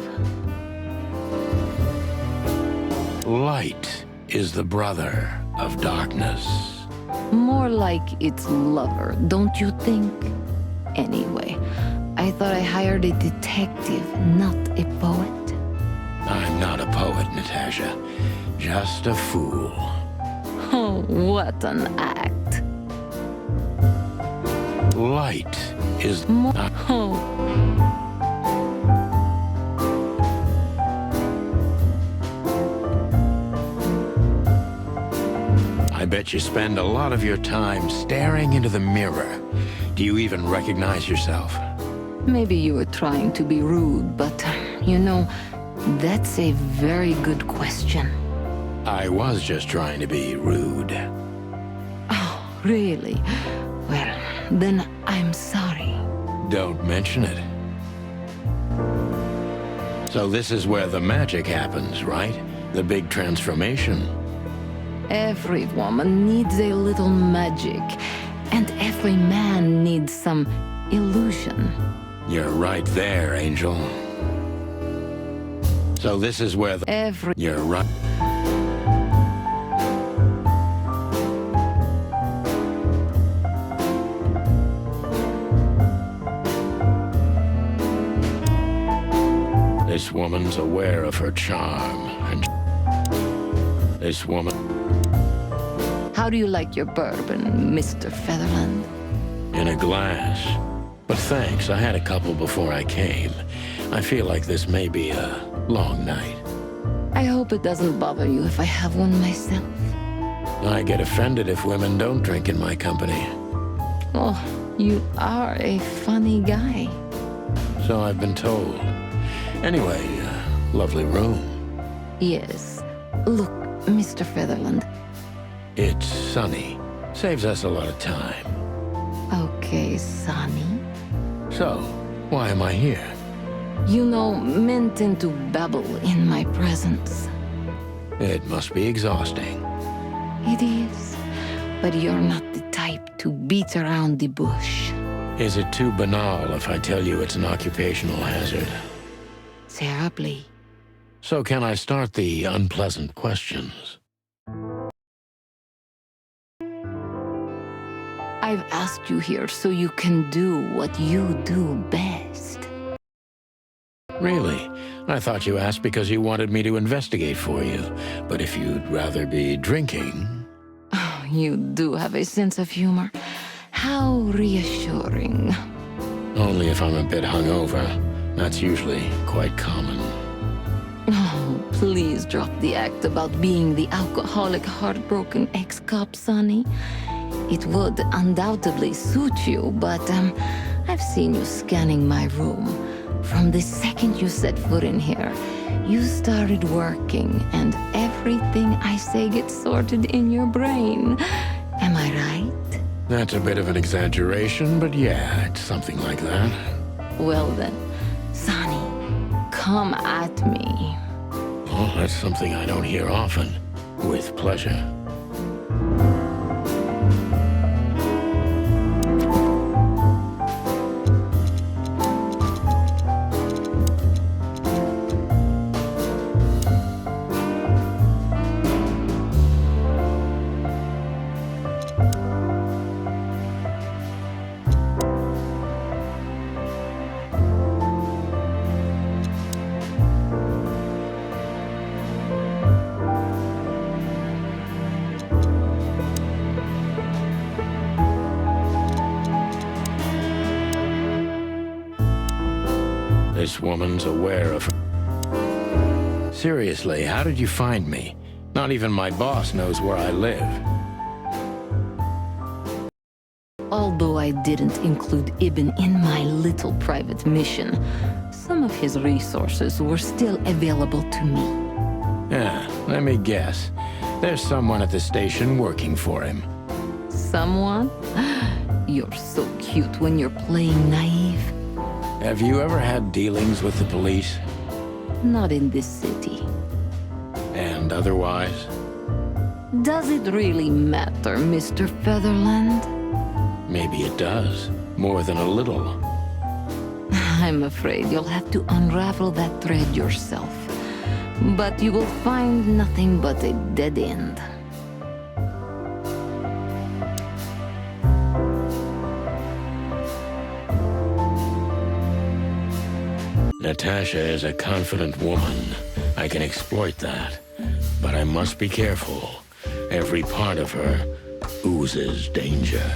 Light is the brother. of darkness. More like its lover, don't you think? Anyway, I thought I hired a detective, not a poet. I'm not a poet, Natasha. Just a fool. Oh, what an act. Light is not... Oh. I bet you spend a lot of your time staring into the mirror. Do you even recognize yourself? Maybe you were trying to be rude, but, you know, that's a very good question. I was just trying to be rude. Oh, really? Well, then I'm sorry. Don't mention it. So this is where the magic happens, right? The big transformation. Every woman needs a little magic, and every man needs some illusion. You're right there, Angel. So this is where the... You're right. This woman's aware of her charm, and this woman... How do you like your bourbon, Mr. Featherland? In a glass. But thanks, I had a couple before I came. I feel like this may be a long night. I hope it doesn't bother you if I have one myself. I get offended if women don't drink in my company. Oh, you are a funny guy. So I've been told. Anyway, lovely room. Yes. Look, Mr. Featherland. It's sunny. Saves us a lot of time. Okay, Sonny. So, why am I here? You know, men tend to babble in my presence. It must be exhausting. It is. But you're not the type to beat around the bush. Is it too banal if I tell you it's an occupational hazard? Terribly. So can I start the unpleasant questions? I've asked you here so you can do what you do best. Really? I thought you asked because you wanted me to investigate for you. But if you'd rather be drinking... Oh, you do have a sense of humor. How reassuring. Only if I'm a bit hungover. That's usually quite common. Oh, please drop the act about being the alcoholic, heartbroken ex-cop, Sonny. It would undoubtedly suit you, but I've seen you scanning my room. From the second you set foot in here, you started working, and everything I say gets sorted in your brain. Am I right? That's a bit of an exaggeration, but yeah, it's something like that. Well then, Sonny, come at me. Well, that's something I don't hear often. With pleasure. This woman's aware of her. Seriously, how did you find me? Not even my boss knows where I live. Although I didn't include Ibn in my little private mission, some of his resources were still available to me. Yeah, let me guess. There's someone at the station working for him. Someone? You're so cute when you're playing naive. Have you ever had dealings with the police? Not in this city. And otherwise? Does it really matter, Mr. Featherland? Maybe it does. More than a little. I'm afraid you'll have to unravel that thread yourself. But you will find nothing but a dead end. Natasha is a confident woman. I can exploit that. But I must be careful. Every part of her oozes danger.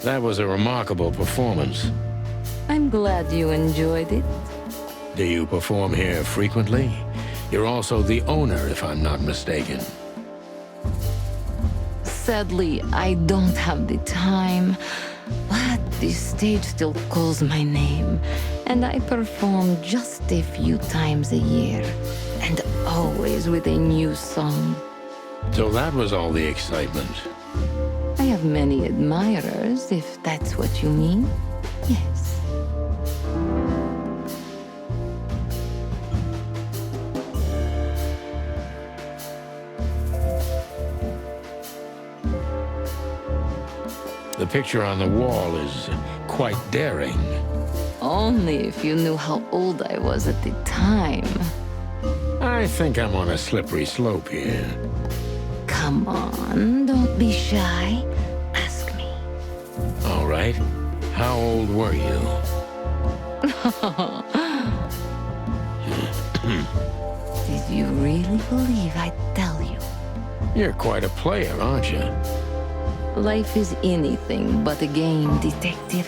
That was a remarkable performance. I'm glad you enjoyed it. Do you perform here frequently? You're also the owner, if I'm not mistaken. Sadly, I don't have the time, but this stage still calls my name, and I perform just a few times a year, and always with a new song. So that was all the excitement. I have many admirers, if that's what you mean. Yes. The picture on the wall is quite daring. Only if you knew how old I was at the time. I think I'm on a slippery slope here. Come on, don't be shy. Ask me. All right. How old were you? Did you really believe I'd tell you? You're quite a player, aren't you? Life is anything but a game, detective.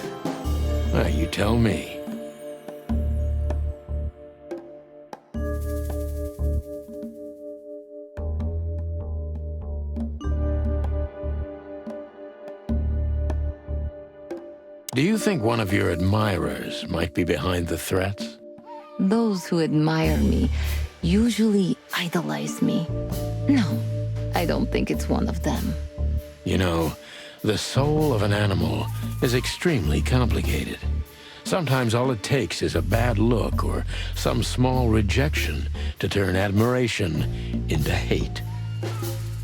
Well, you tell me. Do you think one of your admirers might be behind the threats? Those who admire me usually idolize me. No, I don't think it's one of them. You know, the soul of an animal is extremely complicated. Sometimes all it takes is a bad look or some small rejection to turn admiration into hate.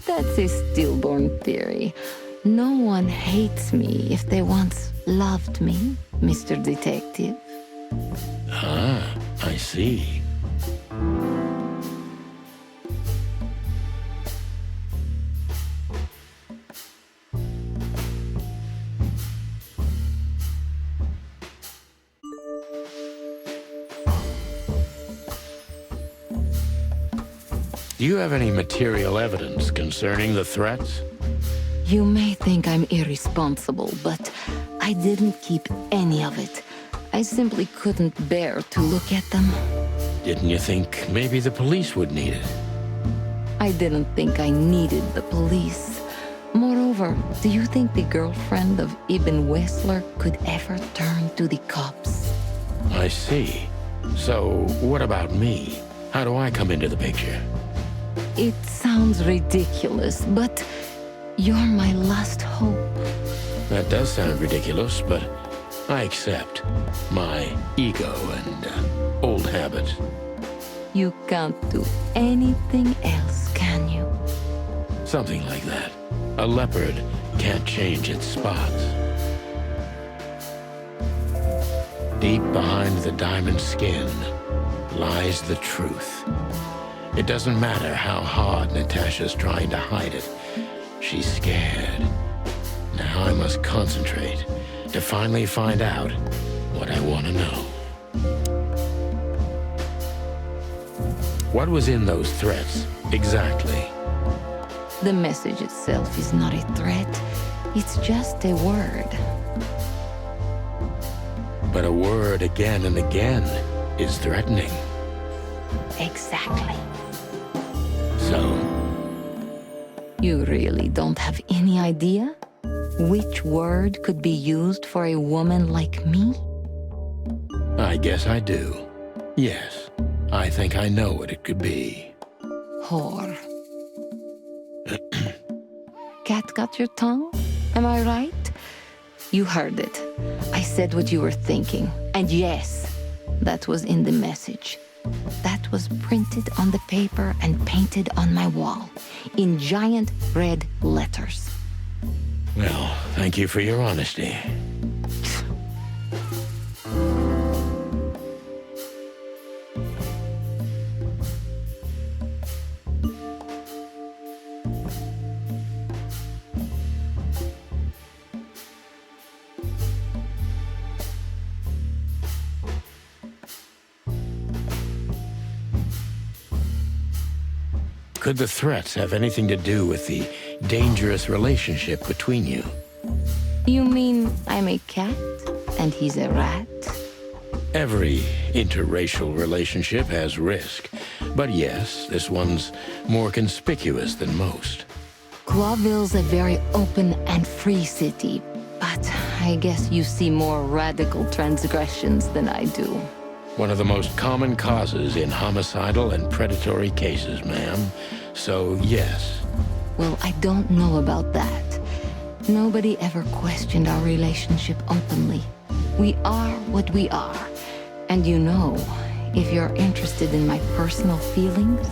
That's a stillborn theory. No one hates me if they once loved me, Mr. Detective. Ah, I see. Do you have any material evidence concerning the threats? You may think I'm irresponsible, but I didn't keep any of it. I simply couldn't bear to look at them. Didn't you think maybe the police would need it? I didn't think I needed the police. Moreover, do you think the girlfriend of Ibn Wessler could ever turn to the cops? I see. So, what about me? How do I come into the picture? It sounds ridiculous, but you're my last hope. That does sound ridiculous, but I accept my ego and old habits. You can't do anything else, can you? Something like that. A leopard can't change its spots. Deep behind the diamond skin lies the truth. It doesn't matter how hard Natasha's trying to hide it. She's scared. Now I must concentrate to finally find out what I want to know. What was in those threats, exactly? The message itself is not a threat. It's just a word. But a word again and again is threatening. Exactly. So, You really don't have any idea which word could be used for a woman like me? I guess I do. Yes, I think I know what it could be. Whore. Cat got your tongue? Am I right? You heard it. I said what you were thinking. And yes, that was in the message. That was printed on the paper and painted on my wall in giant red letters. Well, thank you for your honesty. Could the threats have anything to do with the dangerous relationship between you? You mean I'm a cat and he's a rat? Every interracial relationship has risk. But yes, this one's more conspicuous than most. Clawville's a very open and free city, but I guess you see more radical transgressions than I do. One of the most common causes in homicidal and predatory cases, ma'am. So, yes. Well, I don't know about that. Nobody ever questioned our relationship openly. We are what we are. And you know, if you're interested in my personal feelings,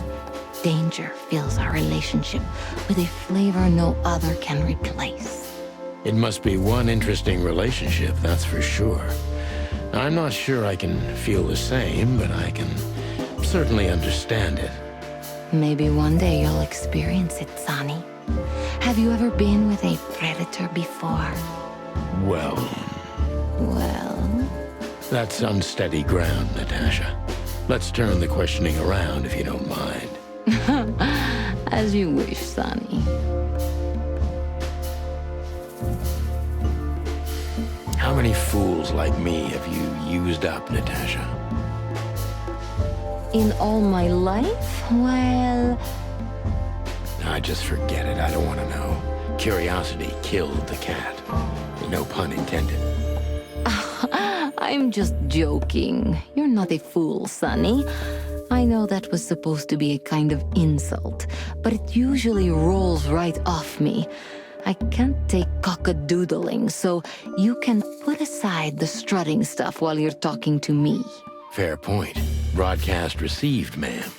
danger fills our relationship with a flavor no other can replace. It must be one interesting relationship, that's for sure. I'm not sure I can feel the same, but I can certainly understand it. Maybe one day you'll experience it, Sonny. Have you ever been with a predator before? Well, Well, that's unsteady ground, Natasha. Let's turn the questioning around if you don't mind. as you wish, Sonny. How many fools like me have you used up, Natasha? In all my life, well, I just forget it. I don't want to know. Curiosity killed the cat. No pun intended. I'm just joking. You're not a fool, Sonny. I know that was supposed to be a kind of insult, but it usually rolls right off me. I can't take cockadoodling, so you can put aside the strutting stuff while you're talking to me. Fair point. Broadcast received, ma'am.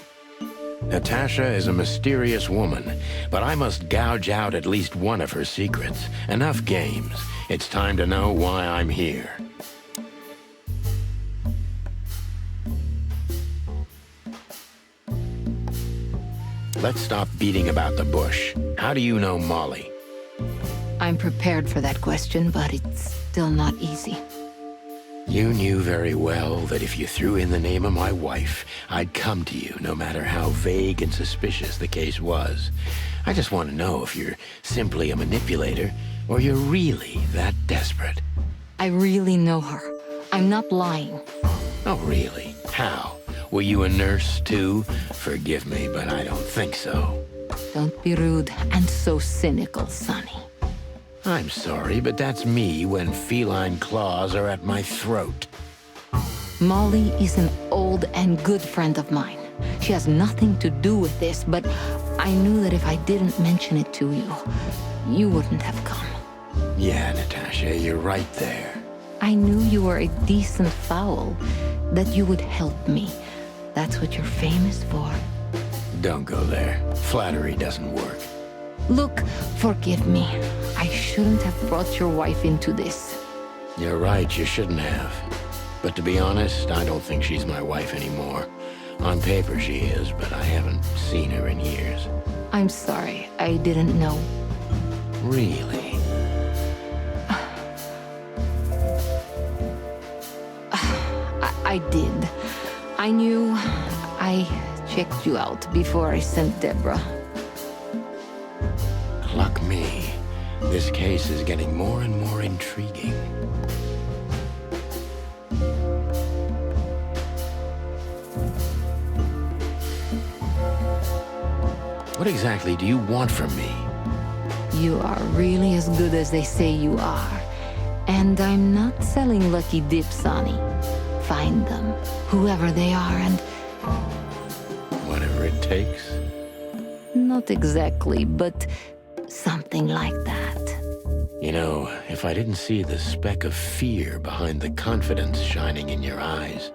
Natasha is a mysterious woman, but I must gouge out at least one of her secrets. Enough games. It's time to know why I'm here. Let's stop beating about the bush. How do you know Molly? I'm prepared for that question, but it's still not easy. You knew very well that if you threw in the name of my wife, I'd come to you, no matter how vague and suspicious the case was. I just want to know if you're simply a manipulator, or you're really that desperate. I really know her. I'm not lying. Oh, really? How? Were you a nurse, too? Forgive me, but I don't think so. Don't be rude and so cynical, Sonny. I'm sorry, but that's me when feline claws are at my throat. Molly is an old and good friend of mine. She has nothing to do with this, but I knew that if I didn't mention it to you, you wouldn't have come. Yeah, Natasha, you're right there. I knew you were a decent fowl, that you would help me. That's what you're famous for. Don't go there. Flattery doesn't work. Look, forgive me. I shouldn't have brought your wife into this. You're right, you shouldn't have. But to be honest, I don't think she's my wife anymore. On paper she is, but I haven't seen her in years. I'm sorry, I didn't know. Really? I did. I knew. I checked you out before I sent Deborah. Luck me. This case is getting more and more intriguing. What exactly do you want from me? You are really as good as they say you are. And I'm not selling lucky dips, Sonny. Find them, whoever they are, and... Whatever it takes. Not exactly, but something like that. You know, if I didn't see the speck of fear behind the confidence shining in your eyes,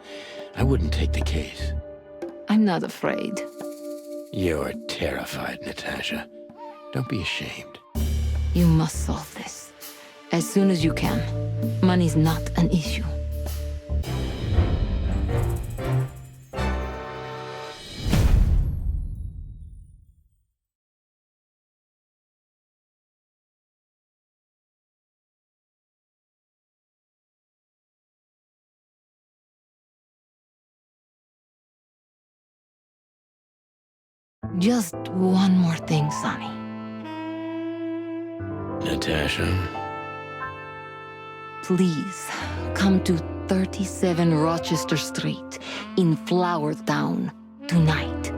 I wouldn't take the case. I'm not afraid. You're terrified, Natasha. Don't be ashamed. You must solve this. As soon as you can. Money's not an issue. Just one more thing, Sonny. Natasha? Please, come to 37 Rochester Street in Flower Town tonight.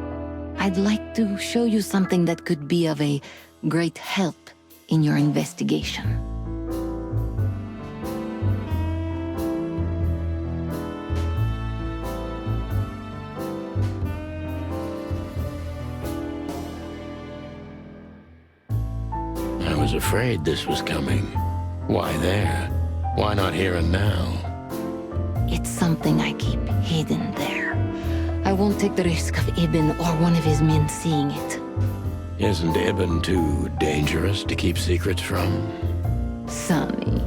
I'd like to show you something that could be of a great help in your investigation. I was afraid this was coming. Why there? Why not here and now? It's something I keep hidden there. I won't take the risk of Ibn or one of his men seeing it. Isn't Ibn too dangerous to keep secrets from? Sonny,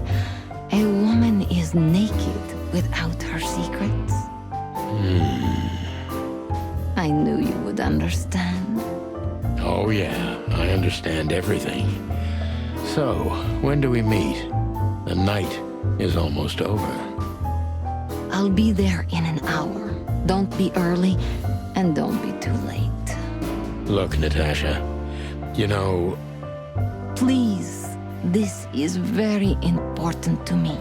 a woman is naked without her secrets. I knew you would understand. Oh yeah, I understand everything. So, when do we meet? The night is almost over. I'll be there in an hour. Don't be early, and don't be too late. Look, Natasha, you know, Please, this is very important to me.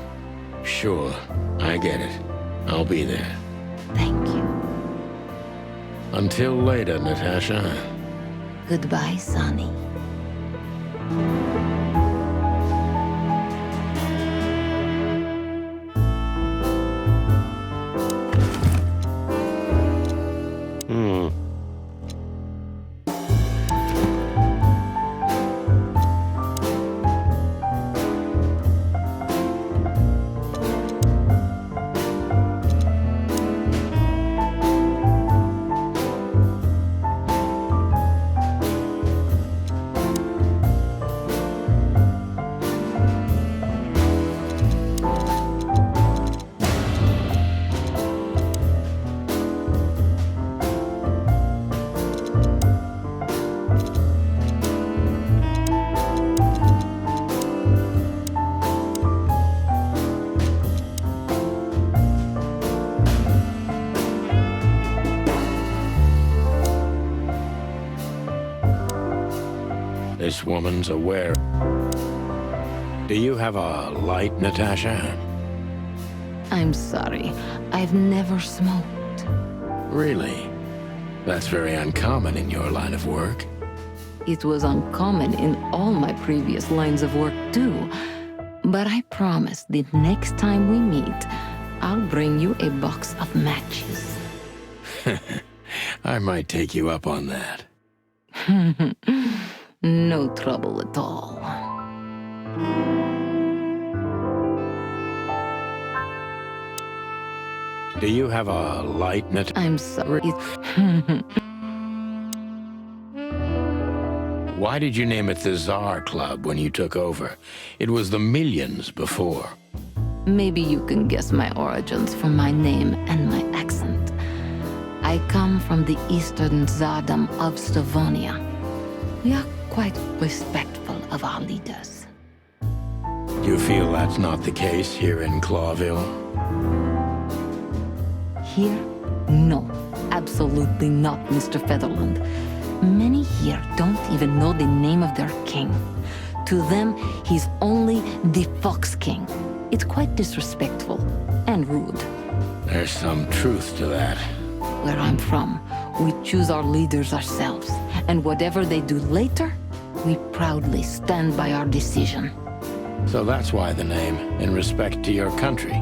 sure, I get it. I'll be there. Thank you. Until later, Natasha. Goodbye, Sonny. This woman's aware. Do you have a light, Natasha? I'm sorry. I've never smoked. Really? That's very uncommon in your line of work. It was uncommon in all my previous lines of work, too. But I promise the next time we meet, I'll bring you a box of matches. I might take you up on that. No trouble at all. Do you have a light, Natasha? I'm sorry. Why did you name it the Tsar Club when you took over? It was the Millions before. Maybe you can guess my origins from my name and my accent. I come from the eastern Tsardom of Slavonia. We are quite respectful of our leaders. Do you feel that's not the case here in Clawville? Here? No, absolutely not, Mr. Featherland. Many here don't even know the name of their king. To them, he's only the Fox King. It's quite disrespectful and rude. There's some truth to that. Where I'm from, we choose our leaders ourselves, and whatever they do later, we proudly stand by our decision. So that's why the name, in respect to your country.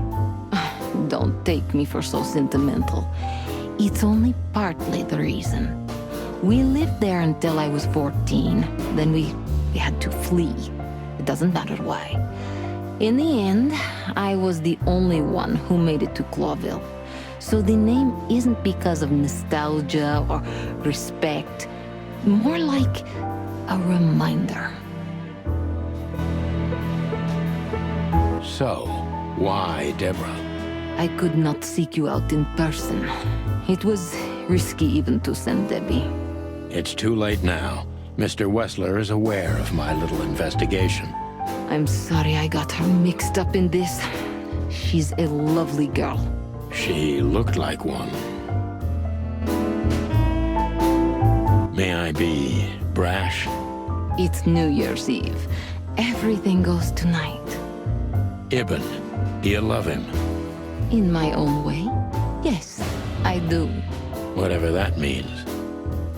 Don't take me for so sentimental. It's only partly the reason. We lived there until I was 14. Then we had to flee. It doesn't matter why. In the end, I was the only one who made it to Clawville. So the name isn't because of nostalgia or respect. More like a reminder. So, why Deborah? I could not seek you out in person. It was risky even to send Debbie. It's too late now. Mr. Wessler is aware of my little investigation. I'm sorry I got her mixed up in this. She's a lovely girl. May I be brash? It's New Year's Eve. Everything goes tonight. Ibn, do you love him? In my own way? Yes, I do. Whatever that means.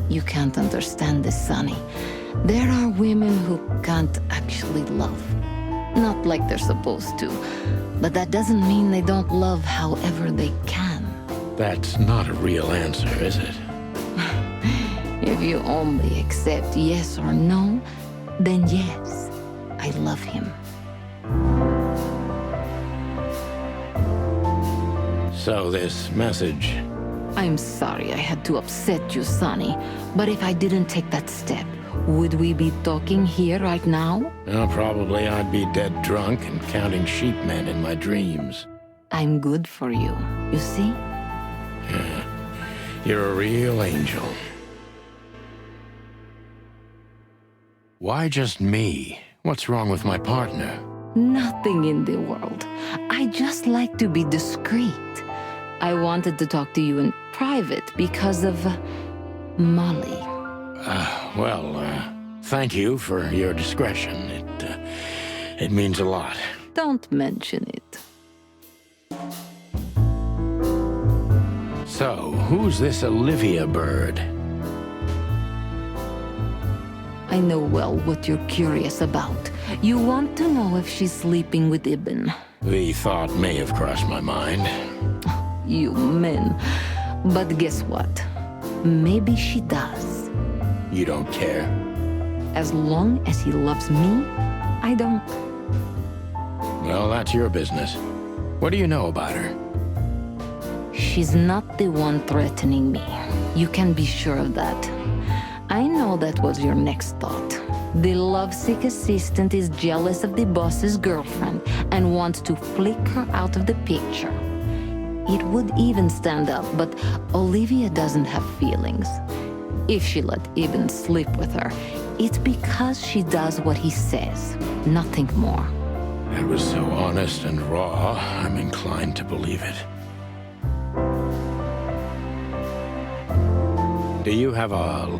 You can't understand this, Sonny. There are women who can't actually love. Not like they're supposed to. But that doesn't mean they don't love however they can. That's not a real answer, is it? If you only accept yes or no, then yes, I love him. So this message... I'm sorry I had to upset you, Sonny, but if I didn't take that step, would we be talking here right now? Well, probably I'd be dead drunk and counting sheepmen in my dreams. I'm good for you, you see? Yeah. You're a real angel. Why just me? What's wrong with my partner? Nothing in the world. I just like to be discreet. I wanted to talk to you in private because of Molly. Thank you for your discretion. It means a lot. Don't mention it. So, who's this Olivia bird? I know well what you're curious about. You want to know if she's sleeping with Ibn. The thought may have crossed my mind. You men. But guess what? Maybe she does. You don't care? As long as he loves me, I don't. Well, that's your business. What do you know about her? She's not the one threatening me. You can be sure of that. I know that was your next thought. The lovesick assistant is jealous of the boss's girlfriend and wants to flick her out of the picture. It would even stand up, but Olivia doesn't have feelings. If she let Ibn sleep with her, it's because she does what he says, nothing more. That was so honest and raw, I'm inclined to believe it. Do you have a...